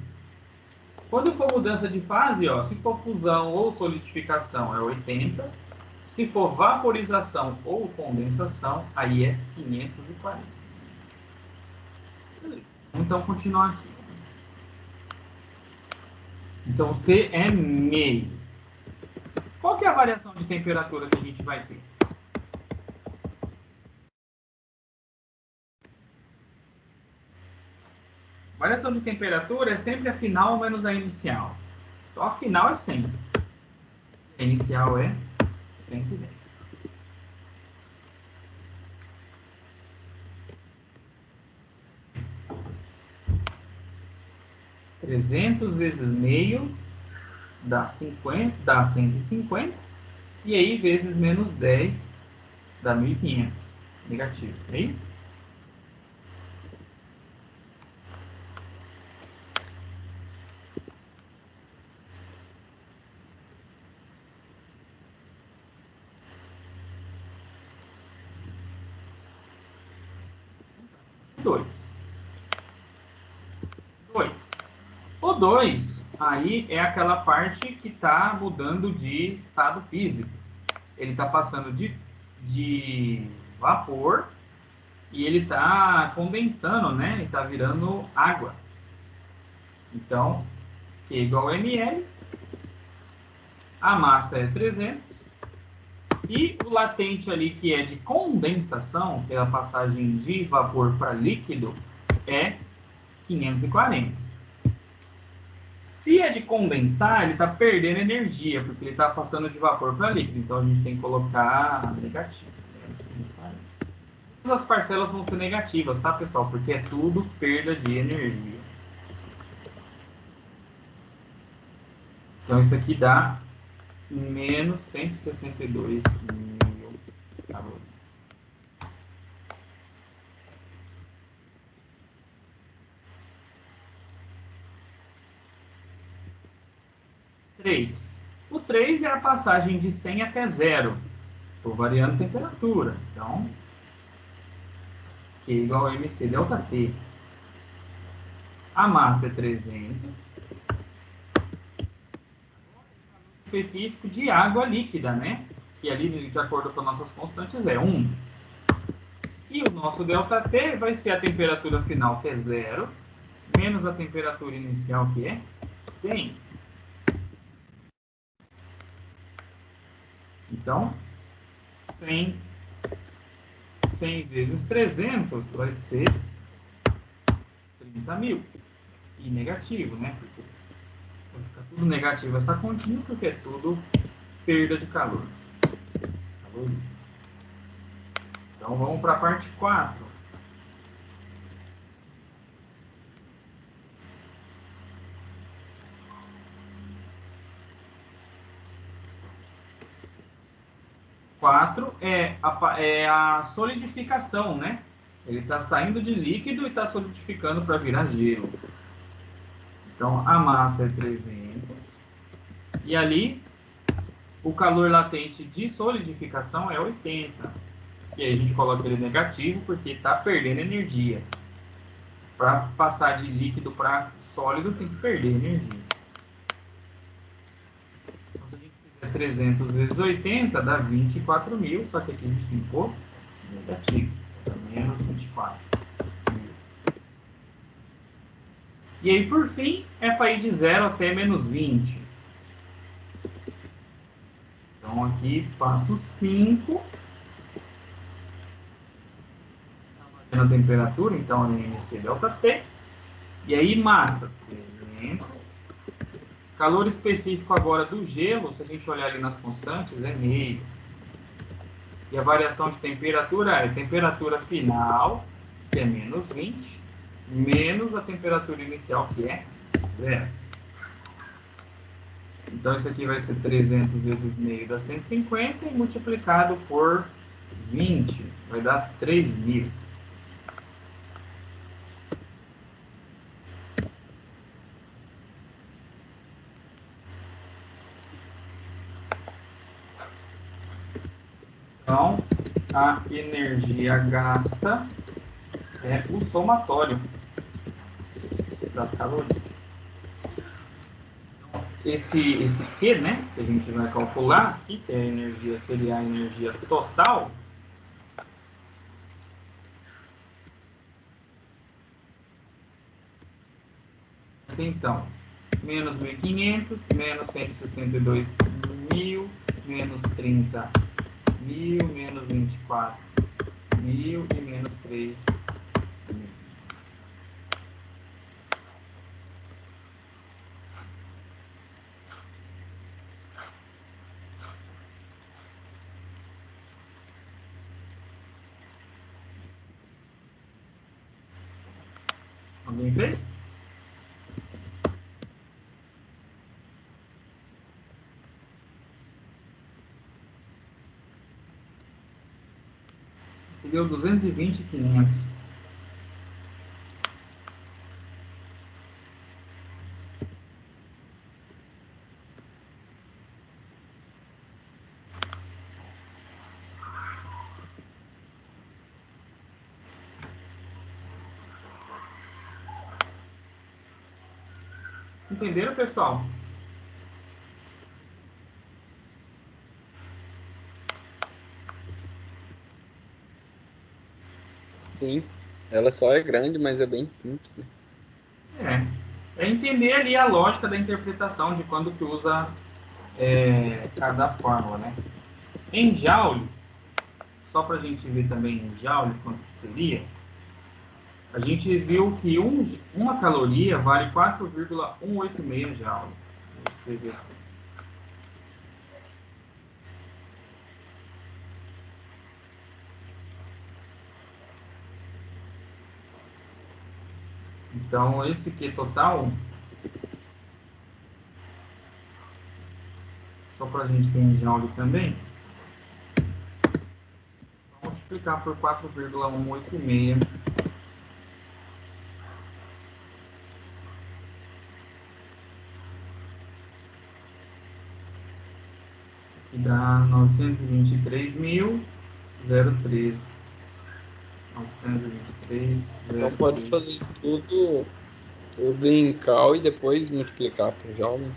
Quando for mudança de fase, ó, se for fusão ou solidificação, é 80. Se for vaporização ou condensação, aí é 540. Beleza. Então, continuar aqui. Então, C é meio. Qual que é a variação de temperatura que a gente vai ter? Variação de temperatura é sempre a final menos a inicial. Então, a final é 100. A inicial é 110. (300 vezes meio dá 50, dá 150. E aí, vezes menos 10 dá 1.500. Negativo. É isso? Dois. O 2, aí é aquela parte que está mudando de estado físico. Ele está passando de vapor e ele está condensando, né? Ele está virando água. Então, Q igual a ml, a massa é 300 e o latente ali que é de condensação, que é a passagem de vapor para líquido, é 540. Se é de condensar, ele está perdendo energia, porque ele está passando de vapor para líquido. Então, a gente tem que colocar negativo. Todas as parcelas vão ser negativas, tá, pessoal? Porque é tudo perda de energia. Então, isso aqui dá menos 162 mil calorias. O 3 é a passagem de 100 até 0. Estou variando a temperatura. Então, Q igual a MC delta T. A massa é 300. Específico de água líquida, né? Que ali, de acordo com nossas constantes, é 1. E o nosso ΔT vai ser a temperatura final, que é 0, menos a temperatura inicial, que é 100. Então, 100 vezes 300 vai ser 30 mil. E negativo, né? Porque vai ficar tudo negativo essa continha, porque é tudo perda de calor. Calorias. Então, vamos para a parte 4. É a solidificação, né? Ele está saindo de líquido e está solidificando para virar gelo. Então, a massa é 300. E ali, o calor latente de solidificação é 80. E aí a gente coloca ele negativo porque está perdendo energia. Para passar de líquido para sólido, tem que perder energia. Então, se a gente fizer 300 vezes 80, dá 24 mil. Só que aqui a gente tem que pôr negativo. Dá menos 24 mil. E aí, por fim, é para ir de 0 até menos 20. Então, aqui, passo 5. Na temperatura, então, é MC ΔT. E aí, massa, 300. Calor específico agora do gelo, se a gente olhar ali nas constantes, é meio. E a variação de temperatura é temperatura final, que é menos 20, menos a temperatura inicial, que é 0. Então, isso aqui vai ser 300 vezes meio dá 150 e multiplicado por 20 vai dar 3.000. Então, a energia gasta é o somatório das calorias. Esse Q, né, que a gente vai calcular aqui, que a energia seria a energia total, então, menos 1.500, menos 162.000, menos 30.000, menos 24.000 e menos 3.000. Alguém fez? Deu 220 e 500. Entenderam, pessoal? Sim. Ela só é grande, mas é bem simples, né? É entender ali a lógica da interpretação de quando que usa cada fórmula, né? Em joules, só para a gente ver também em joule quanto que seria, a gente viu que uma caloria vale 4,186 joule. Vou escrever aqui. Então, esse Q total, só para a gente ter em joule também, vou multiplicar por 4,186. Que dá 923.013. 923.013. Então pode fazer tudo em cal e depois multiplicar por joule.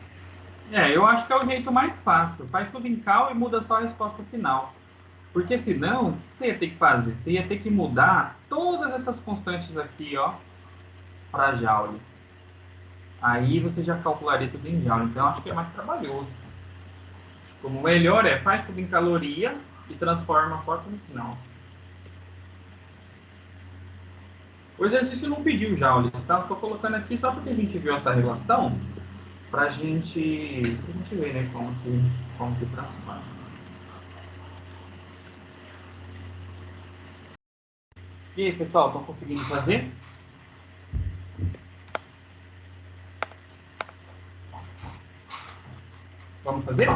Eu acho que é o jeito mais fácil. Faz tudo em cal e muda só a resposta final. Porque senão, o que você ia ter que fazer? Você ia ter que mudar todas essas constantes aqui, ó, para joule. Aí você já calcularia tudo em joule. Então, eu acho que é mais trabalhoso. Como melhor faz tudo em caloria e transforma só aqui no final. O exercício não pediu joules, tá? Estou colocando aqui só porque a gente viu essa relação, para a gente ver, né, como que transforma. E aí, pessoal, estão conseguindo fazer? Vamos fazer?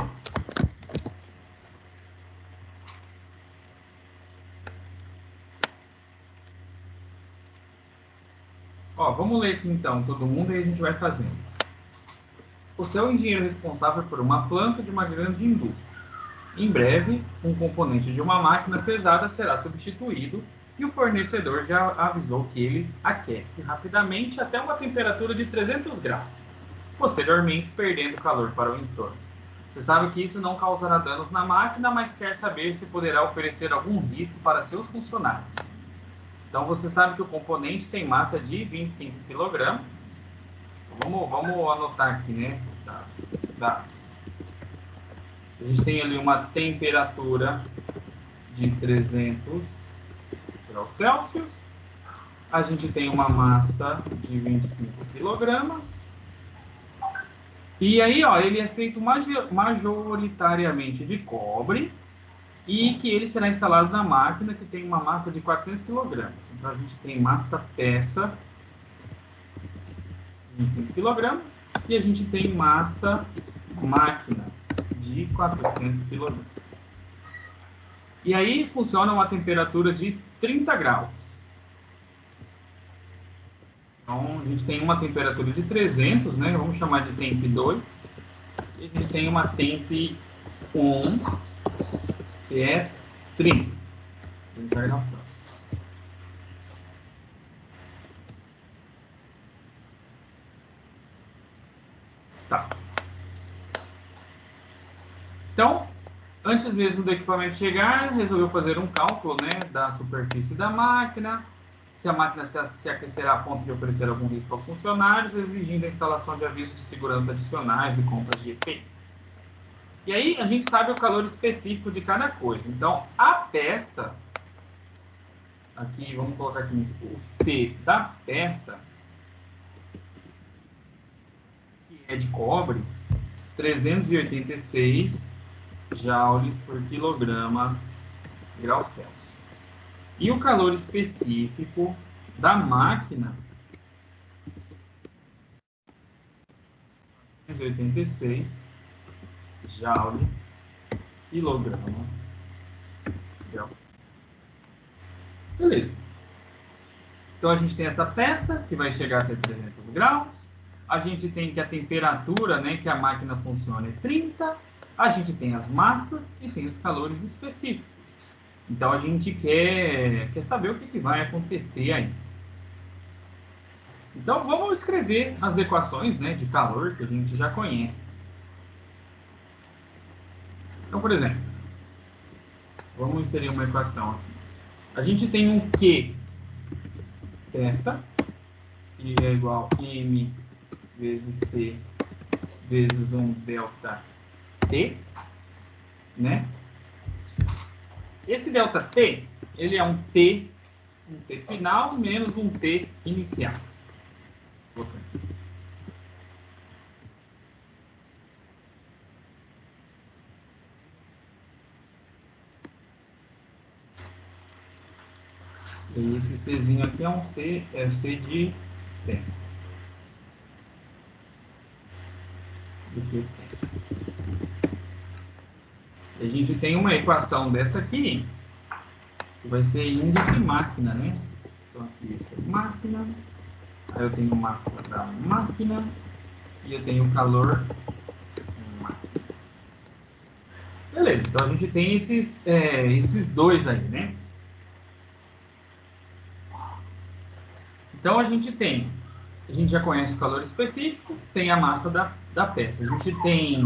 Ó, vamos ler aqui então, todo mundo, e a gente vai fazendo. Você é o engenheiro responsável por uma planta de uma grande indústria. Em breve, um componente de uma máquina pesada será substituído e o fornecedor já avisou que ele aquece rapidamente até uma temperatura de 300 graus, posteriormente perdendo calor para o entorno. Você sabe que isso não causará danos na máquina, mas quer saber se poderá oferecer algum risco para seus funcionários. Então você sabe que o componente tem massa de 25 kg. Vamos anotar aqui, né, os dados. A gente tem ali uma temperatura de 300 graus Celsius. A gente tem uma massa de 25 quilogramas. E aí, ó, ele é feito majoritariamente de cobre e que ele será instalado na máquina que tem uma massa de 400 quilogramas. Então, a gente tem massa peça 25 quilogramas e a gente tem massa máquina de 400 quilogramas. E aí funciona uma temperatura de 30 graus. Então, a gente tem uma temperatura de 300, né? Vamos chamar de temp 2. E a gente tem uma temp 1, que é 30. 30 graus Celsius. Tá. Então, antes mesmo do equipamento chegar, resolveu fazer um cálculo, né, da superfície da máquina, se a máquina se aquecerá a ponto de oferecer algum risco aos funcionários, exigindo a instalação de avisos de segurança adicionais e compras de EPI. E aí a gente sabe o calor específico de cada coisa. Então, a peça, aqui vamos colocar aqui o C da peça, que é de cobre, 386 joules por quilograma grau Celsius. E o calor específico da máquina, 386 joule quilograma grau. Beleza. Então a gente tem essa peça que vai chegar até 300 graus. A gente tem que a temperatura, né, que a máquina funciona é 30. A gente tem as massas e tem os calores específicos. Então a gente quer saber o que vai acontecer aí. Então vamos escrever as equações, né, de calor que a gente já conhece. Então, por exemplo, vamos inserir uma equação aqui. A gente tem um Q peça, que é igual a M vezes C vezes um delta T, né? Esse delta T, ele é um T final menos um T inicial. E esse Czinho aqui é um C, é C de peça. De peça. E a gente tem uma equação dessa aqui, que vai ser índice máquina, né? Então aqui essa é máquina, aí eu tenho massa da máquina e eu tenho calor da máquina. Beleza, então a gente tem esses dois aí, né? Então a gente já conhece o calor específico, tem a massa da peça. A gente tem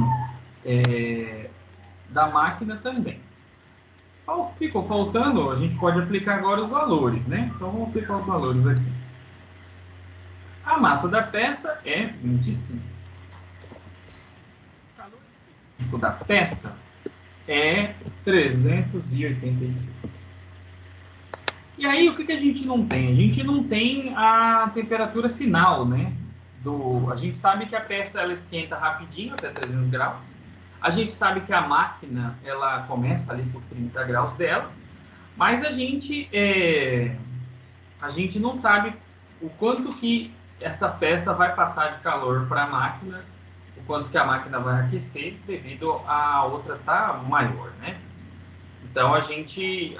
da máquina também. Ficou faltando, a gente pode aplicar agora os valores, né? Então vamos aplicar os valores aqui. A massa da peça é 25. O calor específico da peça é 386. E aí, o que a gente não tem? A gente não tem a temperatura final, né? A gente sabe que a peça ela esquenta rapidinho, até 300 graus. A gente sabe que a máquina ela começa ali por 30 graus dela. Mas a gente não sabe o quanto que essa peça vai passar de calor para a máquina, o quanto que a máquina vai aquecer devido a outra estar maior, né? Então, a gente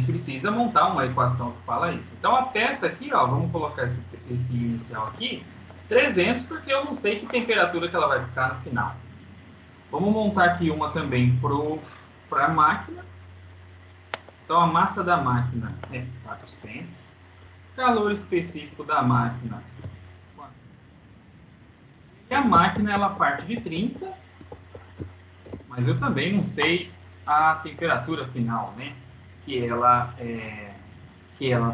precisa montar uma equação que fala isso. Então, a peça aqui, ó, vamos colocar esse inicial aqui, 300, porque eu não sei que temperatura que ela vai ficar no final. Vamos montar aqui uma também para a máquina. Então, a massa da máquina é 400. Calor específico da máquina. E a máquina, ela parte de 30. Mas eu também não sei a temperatura final, né? Que ela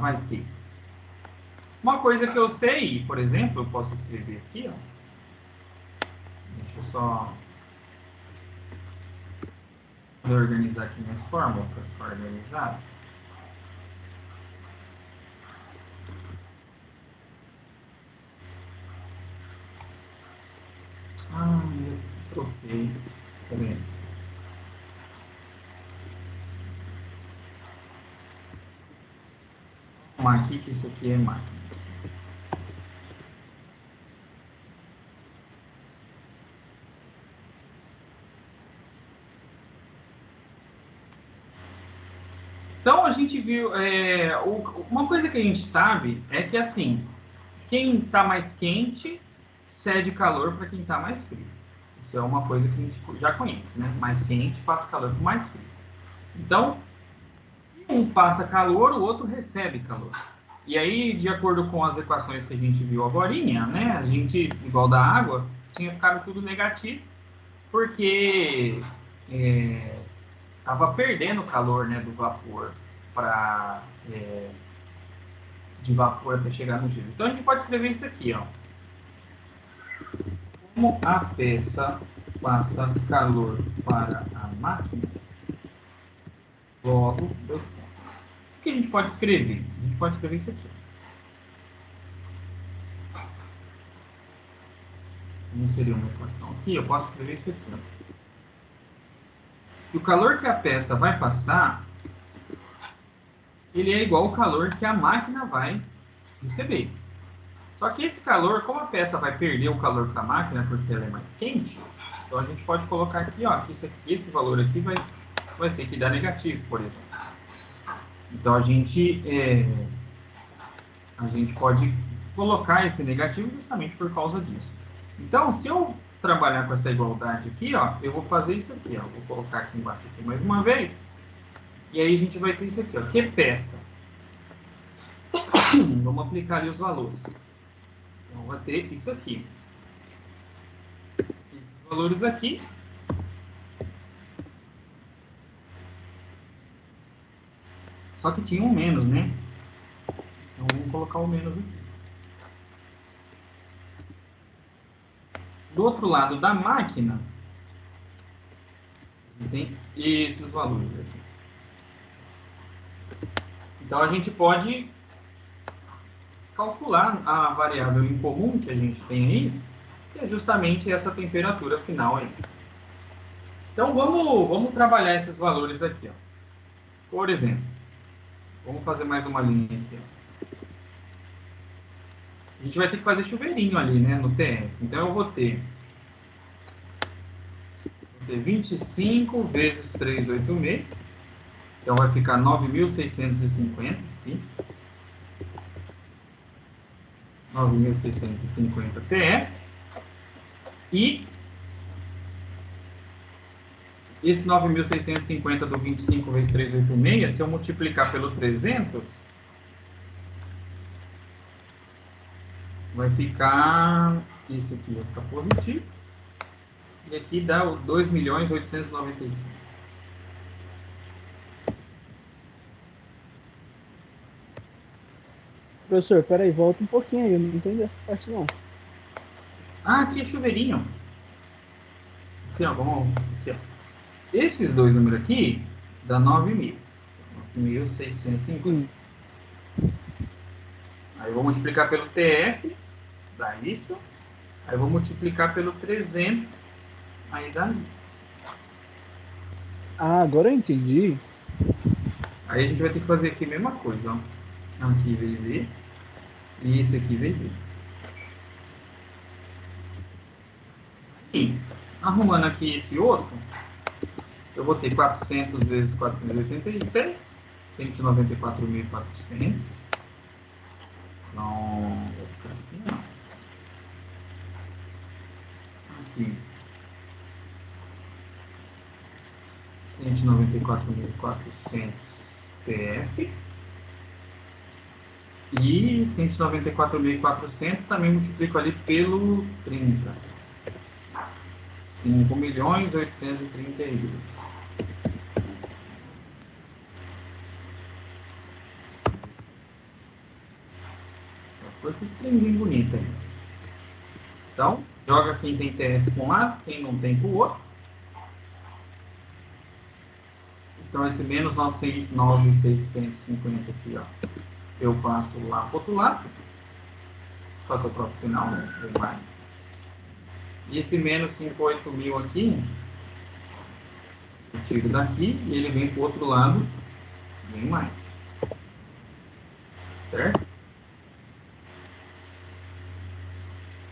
vai ter. Uma coisa que eu sei, por exemplo, eu posso escrever aqui, ó. Deixa eu só organizar aqui minhas fórmulas para ficar organizado. coloquei. Peraí. Vamos arrumar aqui que isso aqui é máquina. Então a gente viu, uma coisa que a gente sabe é que assim, quem está mais quente cede calor para quem está mais frio. Isso é uma coisa que a gente já conhece, né? Mais quente passa calor para mais frio. Então, se um passa calor, o outro recebe calor. E aí, de acordo com as equações que a gente viu agora, né? A gente, igual da água, tinha ficado tudo negativo, porque estava perdendo calor, né, do vapor para de vapor até chegar no gelo. Então a gente pode escrever isso aqui, ó. Como a peça passa calor para a máquina, logo, dois pontos. O que a gente pode escrever? A gente pode escrever isso aqui. Não seria uma equação aqui? Eu posso escrever isso aqui, ó. E o calor que a peça vai passar, ele é igual ao calor que a máquina vai receber. Só que esse calor, como a peça vai perder o calor para a máquina porque ela é mais quente, então a gente pode colocar aqui, ó, que esse valor aqui vai ter que dar negativo, por exemplo. Então a gente pode colocar esse negativo justamente por causa disso. Então, se eu trabalhar com essa igualdade aqui, ó, eu vou fazer isso aqui, ó, vou colocar aqui embaixo aqui mais uma vez, e aí a gente vai ter isso aqui, ó, que peça. Vamos aplicar ali os valores. Então, vai ter isso aqui. Esses valores aqui. Só que tinha um menos, né? Então, vamos colocar o menos aqui. Do outro lado da máquina, tem esses valores aqui. Então, a gente pode calcular a variável em comum que a gente tem aí, que é justamente essa temperatura final aí. Então, vamos trabalhar esses valores aqui, ó. Por exemplo, vamos fazer mais uma linha aqui, ó. A gente vai ter que fazer chuveirinho ali, né, no TF. Então, eu vou ter 25 vezes 386. Então, vai ficar 9.650 aqui. 9.650 TF. E esse 9.650 do 25 vezes 386, se eu multiplicar pelo 300, vai ficar, esse aqui vai ficar positivo, e aqui dá o 2.895. Professor, peraí, volta um pouquinho aí, eu não entendi essa parte não. Ah, aqui é chuveirinho. Aqui, ó, vamos, aqui, ó. Esses dois números aqui dá 9.000. 9.650. Aí eu vou multiplicar pelo TF, dá isso. Aí eu vou multiplicar pelo 300, aí dá isso. Ah, agora eu entendi. Aí a gente vai ter que fazer aqui a mesma coisa, ó. Aqui vezes isso, e isso aqui vezes isso. E, arrumando aqui esse outro, eu vou ter 400 vezes 486, 194.400. Então, vou ficar assim, ó. Aqui. 194.400 TF. E 194.400 também multiplico ali pelo 30. 5.832. Ficou esse trenzinho bonito aí. Então, joga quem tem TF para um lado, quem não tem para o outro. Então, esse menos 9.650 aqui, ó, eu passo lá para o outro lado. Só que o próprio sinal, né? Vem mais. E esse menos 58.000 aqui, eu tiro daqui e ele vem para o outro lado, vem mais. Certo?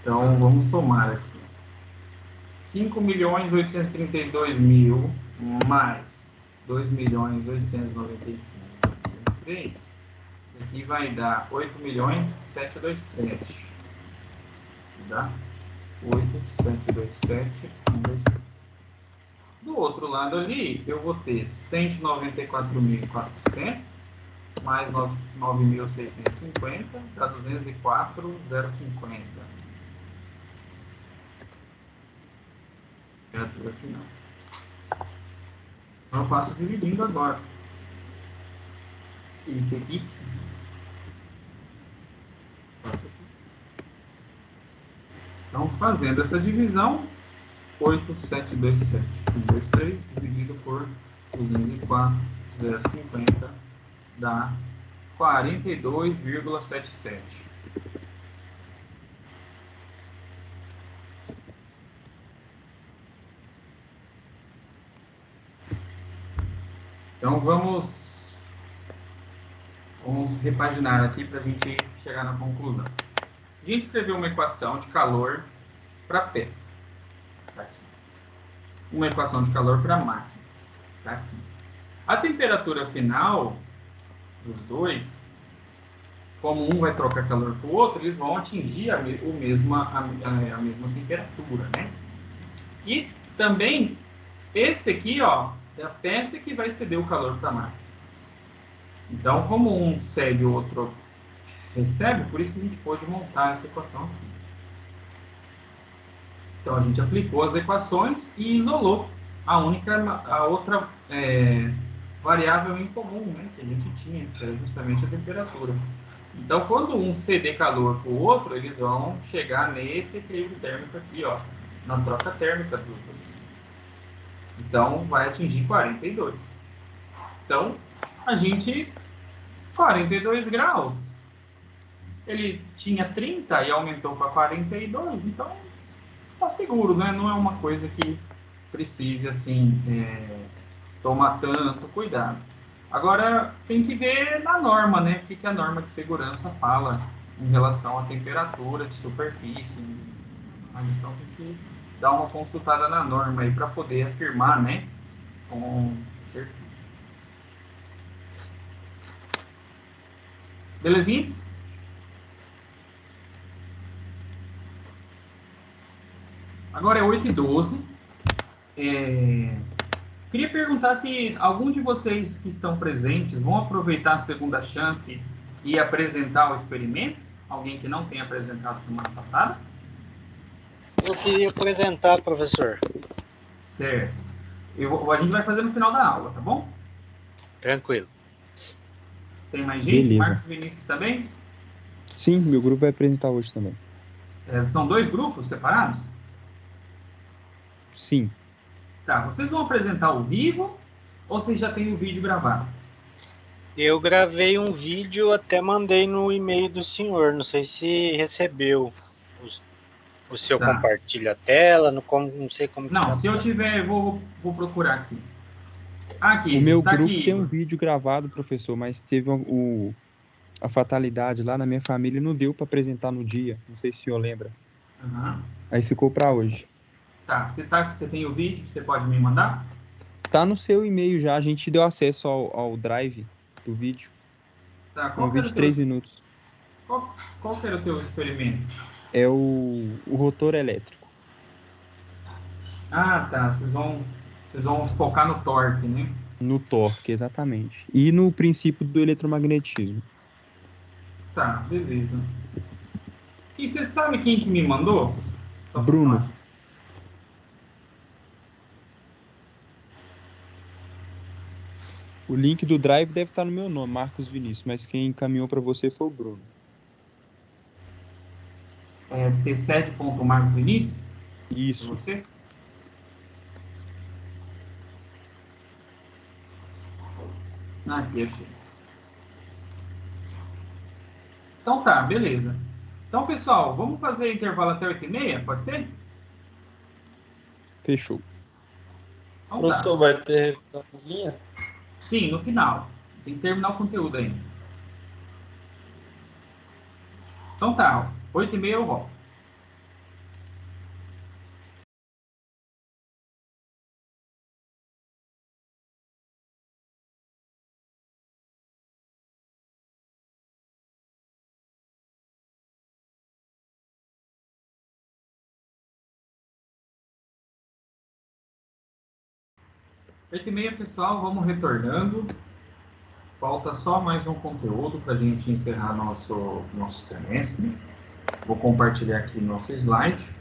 Então, vamos somar aqui. 5.832.000 mais 2.895.003. Isso aqui vai dar 8.727.000. Tá? 8.727.123. Do outro lado ali, eu vou ter 194.400 mais 9.650 dá 204.050. Temperatura final. Então eu faço dividindo agora. Isso aqui. Faço aqui. Então, fazendo essa divisão, 8.727.123 dividido por 204.050 dá 42,77. Então vamos repaginar aqui para a gente chegar na conclusão. A gente escreveu uma equação de calor para peça. Tá aqui. Uma equação de calor para máquina. Tá aqui. A temperatura final dos dois, como um vai trocar calor para o outro, eles vão atingir a mesma temperatura, né? E também esse aqui, ó, é a peça que vai ceder o calor para a máquina. Então, como um cede e o outro recebe, por isso que a gente pôde montar essa equação aqui. Então, a gente aplicou as equações e isolou a outra variável em comum, né, que a gente tinha, que era justamente a temperatura. Então, quando um ceder calor para o outro, eles vão chegar nesse equilíbrio térmico aqui, ó, na troca térmica dos dois. Então, vai atingir 42. Então, a gente, 42 graus, ele tinha 30 e aumentou para 42, então tá seguro, né? Não é uma coisa que precise, assim, tomar tanto cuidado. Agora, tem que ver na norma, né? O que a norma de segurança fala em relação à temperatura de superfície. Então, tem que dar uma consultada na norma aí para poder afirmar, né? Com certeza. Belezinha? Agora é 8h12. Queria perguntar se algum de vocês que estão presentes vão aproveitar a segunda chance e apresentar o experimento? Alguém que não tenha apresentado semana passada? Eu queria apresentar, professor. Certo. A gente vai fazer no final da aula, tá bom? Tranquilo. Tem mais gente? Beleza. Marcos Vinícius também? Sim, meu grupo vai apresentar hoje também. São 2 grupos separados? Sim. Tá, vocês vão apresentar ao vivo ou vocês já têm o vídeo gravado? Eu gravei um vídeo, até mandei no e-mail do senhor. Não sei se recebeu o seu Tá. compartilha a tela, não sei como. Não, se eu tiver, vou procurar aqui. Aqui, O meu tá grupo aqui, tem um Igor. vídeo gravado, professor, mas teve a fatalidade lá na minha família e não deu para apresentar no dia. Não sei se o senhor lembra. Uhum. Aí ficou para hoje. Tá, você tem o vídeo, você pode me mandar? Tá no seu e-mail já, a gente deu acesso ao drive do vídeo. Tá, É um vídeo de 3 minutos. Qual que era o teu experimento? É o rotor elétrico. Ah, tá, vocês vão focar no torque, né? No torque, exatamente. E no princípio do eletromagnetismo. Tá, beleza. E você sabe quem que me mandou? Só pra Bruno. falar. O link do drive deve estar no meu nome, Marcos Vinícius, mas quem encaminhou para você foi o Bruno. T7.Marcos Vinícius? Isso. É você? Aqui, achei. Então tá, beleza. Então, pessoal, vamos fazer intervalo até 8h30, pode ser? Fechou. Então tá. Professor, vai ter revisãozinha? Sim, no final. Tem que terminar o conteúdo ainda. Então tá, 8h30 eu volto. Oito e meia, pessoal, vamos retornando. Falta só mais um conteúdo para a gente encerrar nosso semestre. Vou compartilhar aqui nosso slide.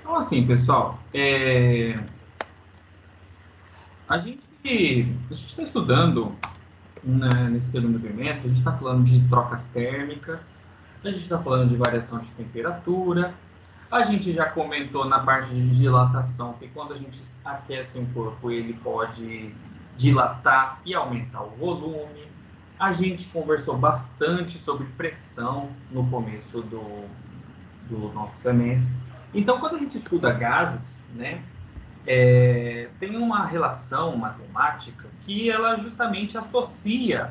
Então, assim, pessoal, a gente está estudando, né, nesse segundo trimestre, a gente está falando de trocas térmicas, a gente está falando de variação de temperatura, a gente já comentou na parte de dilatação que quando a gente aquece um corpo, ele pode dilatar e aumentar o volume. A gente conversou bastante sobre pressão no começo do nosso semestre. Então, quando a gente estuda gases, né, tem uma relação matemática que ela justamente associa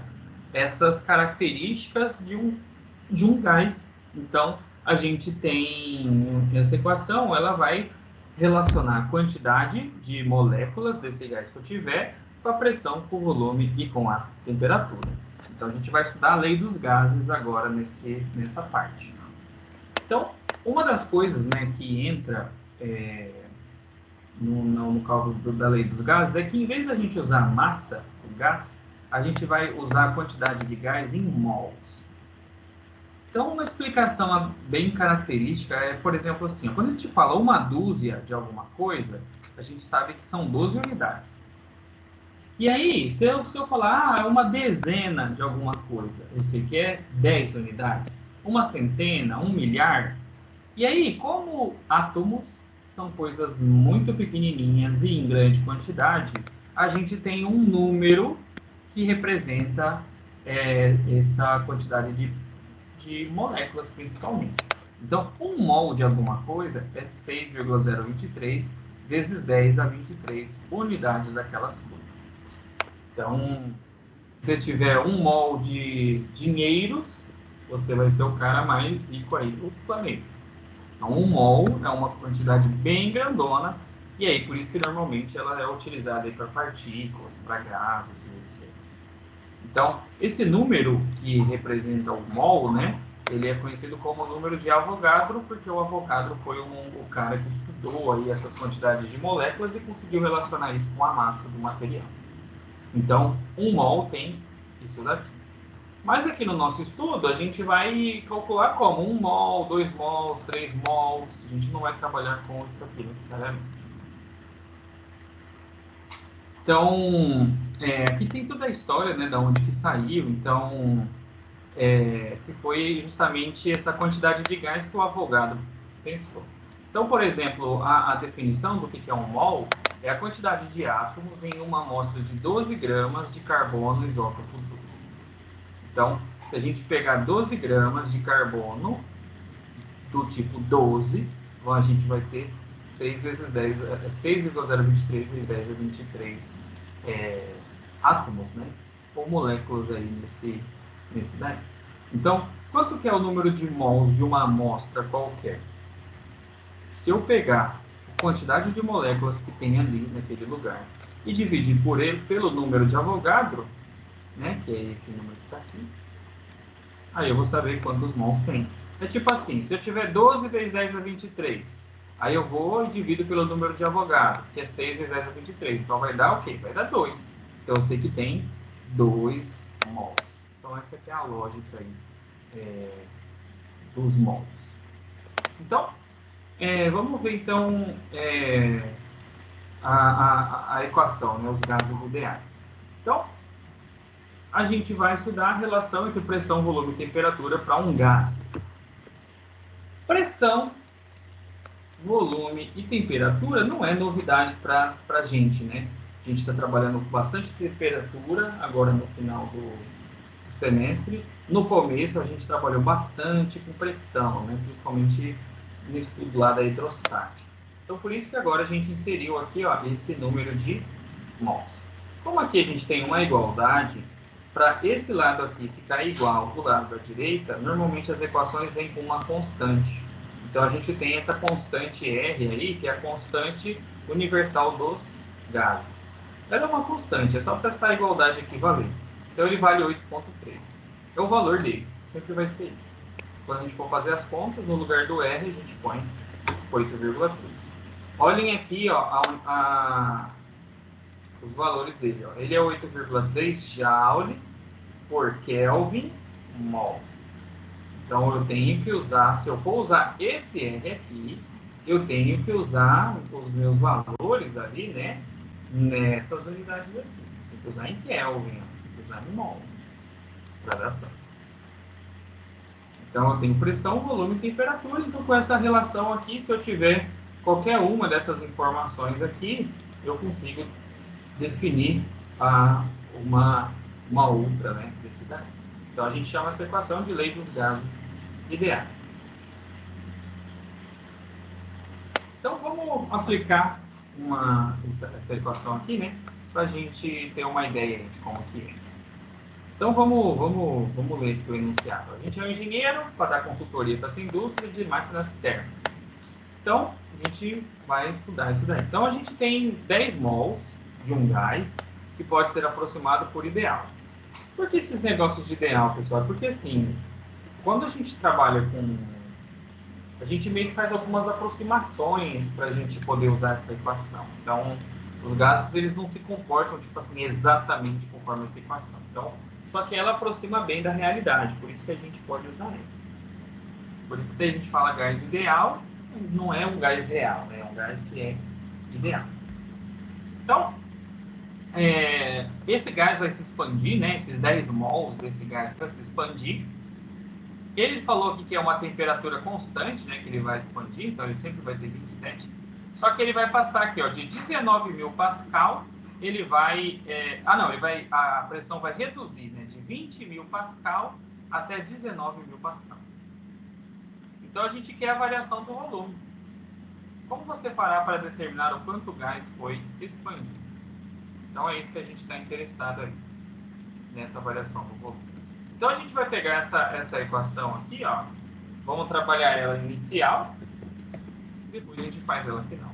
essas características de um gás. Então, a gente tem essa equação, ela vai relacionar a quantidade de moléculas desse gás que eu tiver com a pressão, com o volume e com a temperatura. Então, a gente vai estudar a lei dos gases agora nessa parte. Então, uma das coisas, né, que entra no cálculo da lei dos gases é que, em vez da gente usar a massa do gás, a gente vai usar a quantidade de gás em mols. Então, uma explicação bem característica é, por exemplo, assim, quando a gente fala uma dúzia de alguma coisa, a gente sabe que são 12 unidades. E aí, se eu falar, uma dezena de alguma coisa, eu sei que é 10 unidades. Uma centena, 1 milhar. E aí, como átomos são coisas muito pequenininhas e em grande quantidade, a gente tem um número que representa essa quantidade de moléculas, principalmente. Então, 1 mol de alguma coisa é 6,023 vezes 10 a 23 unidades daquelas coisas. Então, se você tiver 1 mol de dinheiros, você vai ser o cara mais rico aí do planeta. Então, 1 mol é uma quantidade bem grandona, e aí por isso que normalmente ela é utilizada para partículas, para gases e etc. Então, esse número que representa o mol, né, ele é conhecido como número de Avogadro, porque o Avogadro foi o cara que estudou aí essas quantidades de moléculas e conseguiu relacionar isso com a massa do material. Então, 1 mol tem isso daqui. Mas aqui no nosso estudo, a gente vai calcular como 1 mol, 2 mols, 3 mols. A gente não vai trabalhar com isso aqui necessariamente. Então, aqui tem toda a história, né, da onde que saiu. Então, que foi justamente essa quantidade de gás que o Avogadro pensou. Então, por exemplo, a definição do que é 1 mol é a quantidade de átomos em uma amostra de 12 gramas de carbono isótopo 12. Então, se a gente pegar 12 gramas de carbono do tipo 12, então a gente vai ter 6 vezes 10, 6,023 vezes 10 a 23 átomos, né? Ou moléculas aí nesse daí. Então, quanto que é o número de mols de uma amostra qualquer? Se eu pegar a quantidade de moléculas que tem ali naquele lugar e dividir pelo número de Avogadro, né, que é esse número que está aqui, aí eu vou saber quantos mols tem. É tipo assim, se eu tiver 12 vezes 10 a 23, aí eu vou e divido pelo número de Avogadro, que é 6 vezes 10 a 23. Então vai dar o quê? Vai dar 2. Então eu sei que tem 2 mols. Então essa aqui é a lógica aí, dos mols. Então, vamos ver então a equação, né, os gases ideais. Então, a gente vai estudar a relação entre pressão, volume e temperatura para um gás. Pressão, volume e temperatura não é novidade para a gente, né? A gente está trabalhando com bastante temperatura agora no final do semestre. No começo a gente trabalhou bastante com pressão, né? Principalmente no estudo lá da hidrostática. Então por isso que agora a gente inseriu aqui, ó, esse número de mols. Como aqui a gente tem uma igualdade, para esse lado aqui ficar igual ao lado da direita, normalmente as equações vêm com uma constante. Então a gente tem essa constante R aí, que é a constante universal dos gases. Ela é uma constante, é só para essa igualdade equivalente. Então ele vale 8,3. É o valor dele, sempre vai ser isso. Quando a gente for fazer as contas, no lugar do R a gente põe 8,3. Olhem aqui, ó, os valores dele. Ó. Ele é 8,3 Joule por Kelvin mol. Então eu tenho que usar, se eu for usar esse R aqui, eu tenho que usar os meus valores ali, né? Nessas unidades aqui. Tem que usar em Kelvin, tem que usar em mol para dar certo. Então eu tenho pressão, volume e temperatura. Então com essa relação aqui, se eu tiver qualquer uma dessas informações aqui, eu consigo definir uma outra, né, desse daí. Então a gente chama essa equação de lei dos gases ideais. Então vamos aplicar essa equação aqui, né, para a gente ter uma ideia de como que é. Então vamos ler aqui o enunciado. A gente é um engenheiro para dar consultoria para essa indústria de máquinas térmicas. Então a gente vai estudar isso daí. Então a gente tem 10 mols de um gás que pode ser aproximado por ideal. Por que esses negócios de ideal, pessoal? Porque assim, quando a gente trabalha com... A gente meio que faz algumas aproximações para a gente poder usar essa equação. Então, os gases, eles não se comportam, tipo assim, exatamente conforme essa equação. Então, só que ela aproxima bem da realidade, por isso que a gente pode usar ela. Por isso que a gente fala gás ideal, não é um gás real, né? É um gás que é ideal. Então, esse gás vai se expandir, né? Esses 10 mols desse gás vai se expandir. Ele falou aqui que é uma temperatura constante, né? Que ele vai expandir, então ele sempre vai ter 27. Só que ele vai passar aqui, ó, de 19.000 pascal, ele vai... a pressão vai reduzir, né? De 20.000 pascal até 19.000 pascal. Então a gente quer a variação do volume. Como você fará para determinar o quanto o gás foi expandido? Então é isso que a gente está interessado aí, nessa variação do volume. Então a gente vai pegar essa equação aqui, ó, vamos trabalhar ela inicial, e depois a gente faz ela final.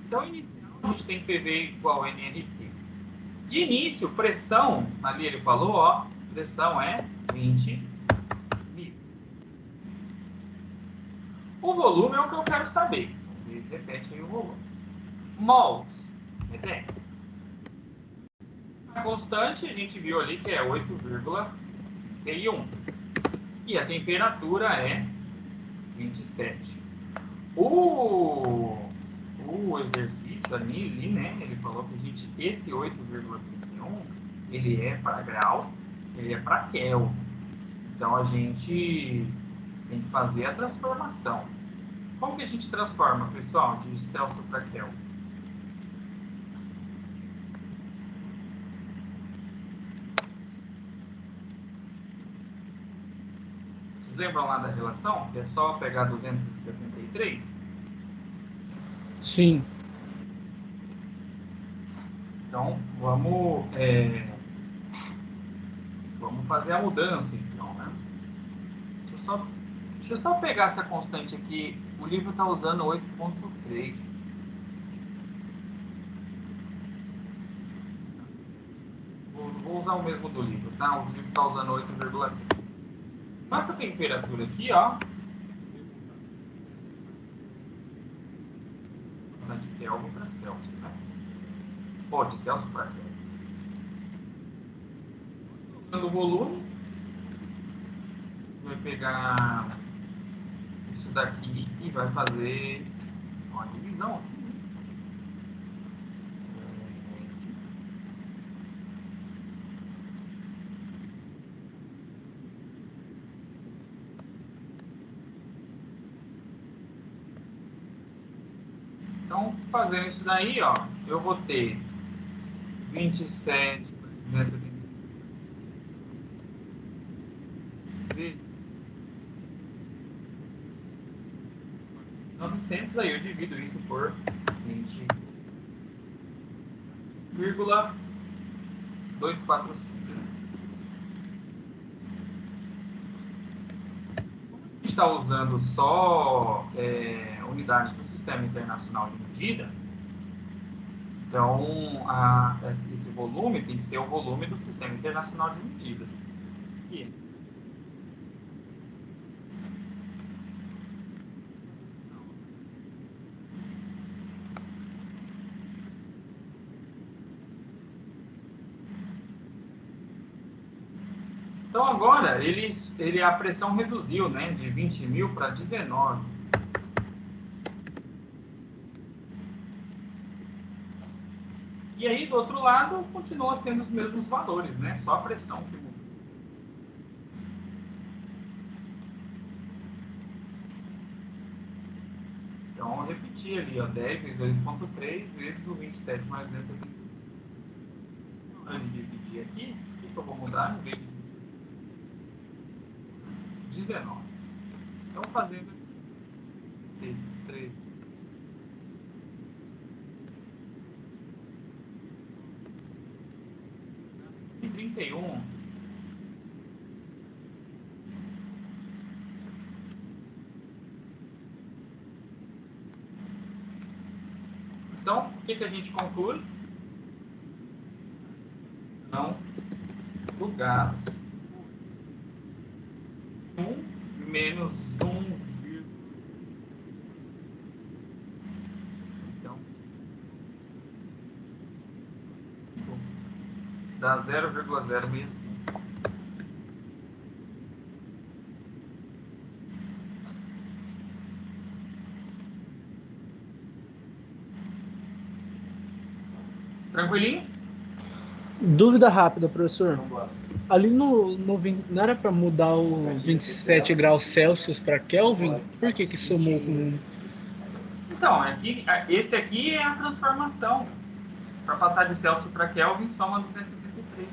Então inicial a gente tem PV igual a nRT. De início, pressão, ali ele falou, ó, pressão é 20.000. O volume é o que eu quero saber. Ele repete aí o volume. Mols é 10. A constante a gente viu ali que é 8,1. E a temperatura é 27. O exercício ali, né? Ele falou que esse 8,31 ele é para grau, ele é para Kelvin. Então a gente tem que fazer a transformação. Como que a gente transforma, pessoal, de Celsius para Kelvin? Vocês lembram lá da relação? Que é só pegar 273? Sim. Então, vamos fazer a mudança, então, né? Deixa eu só pegar essa constante aqui. O livro está usando 8,3. Vou usar o mesmo do livro, tá? O livro está usando 8,3. Nossa temperatura aqui, ó. De Kelvin para Celsius, né? Pô, de Celsius para Kelvin. O volume vai pegar isso daqui e vai fazer uma divisão aqui. Então, fazendo isso daí, ó, eu vou ter 27 270 vezes 900, aí eu divido isso por 20,245. A gente está usando só unidades do Sistema Internacional de Medida, então esse volume tem que ser o volume do Sistema Internacional de Medidas. E então agora a pressão reduziu, né, de 20.000 para 19. E aí do outro lado continua sendo os mesmos valores, né? Só a pressão que muda. Então eu repeti ali, ó, 10 vezes 8,3 vezes o 27 mais 270. Antes de dividir aqui, o que eu vou mudar? Em vez de 19. Então, fazendo 3. E 31. Então, o que a gente conclui? Não do gás 1 menos 1. Então, dá 0,065. Tranquilinho? Dúvida rápida, professor. Ali no não era para mudar o 27 graus Celsius para Kelvin? Por que somou com... Então, esse aqui é a transformação. Para passar de Celsius para Kelvin, soma 273.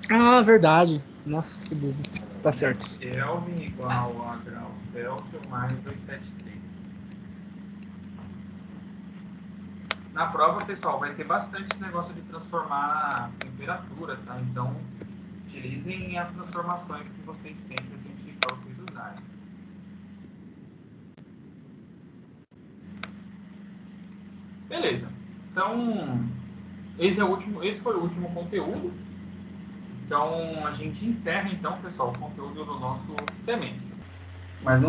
Ah, verdade. Nossa, que burro. Tá certo. Kelvin igual a grau Celsius mais 273. Na prova, pessoal, vai ter bastante esse negócio de transformar a temperatura, tá? Então, utilizem as transformações que vocês têm para vocês usarem. Beleza. Então, esse foi o último conteúdo. Então, a gente encerra, então, pessoal, o conteúdo do nosso semestre. Mas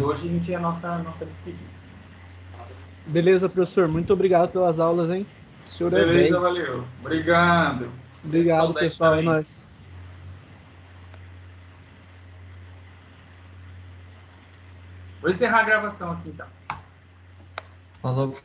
hoje a gente é a nossa despedida. Beleza, professor. Muito obrigado pelas aulas, hein? O senhor Beleza, é 10. valeu. Obrigado. Obrigado, pessoal. É nóis. Vou encerrar a gravação aqui, então. Falou.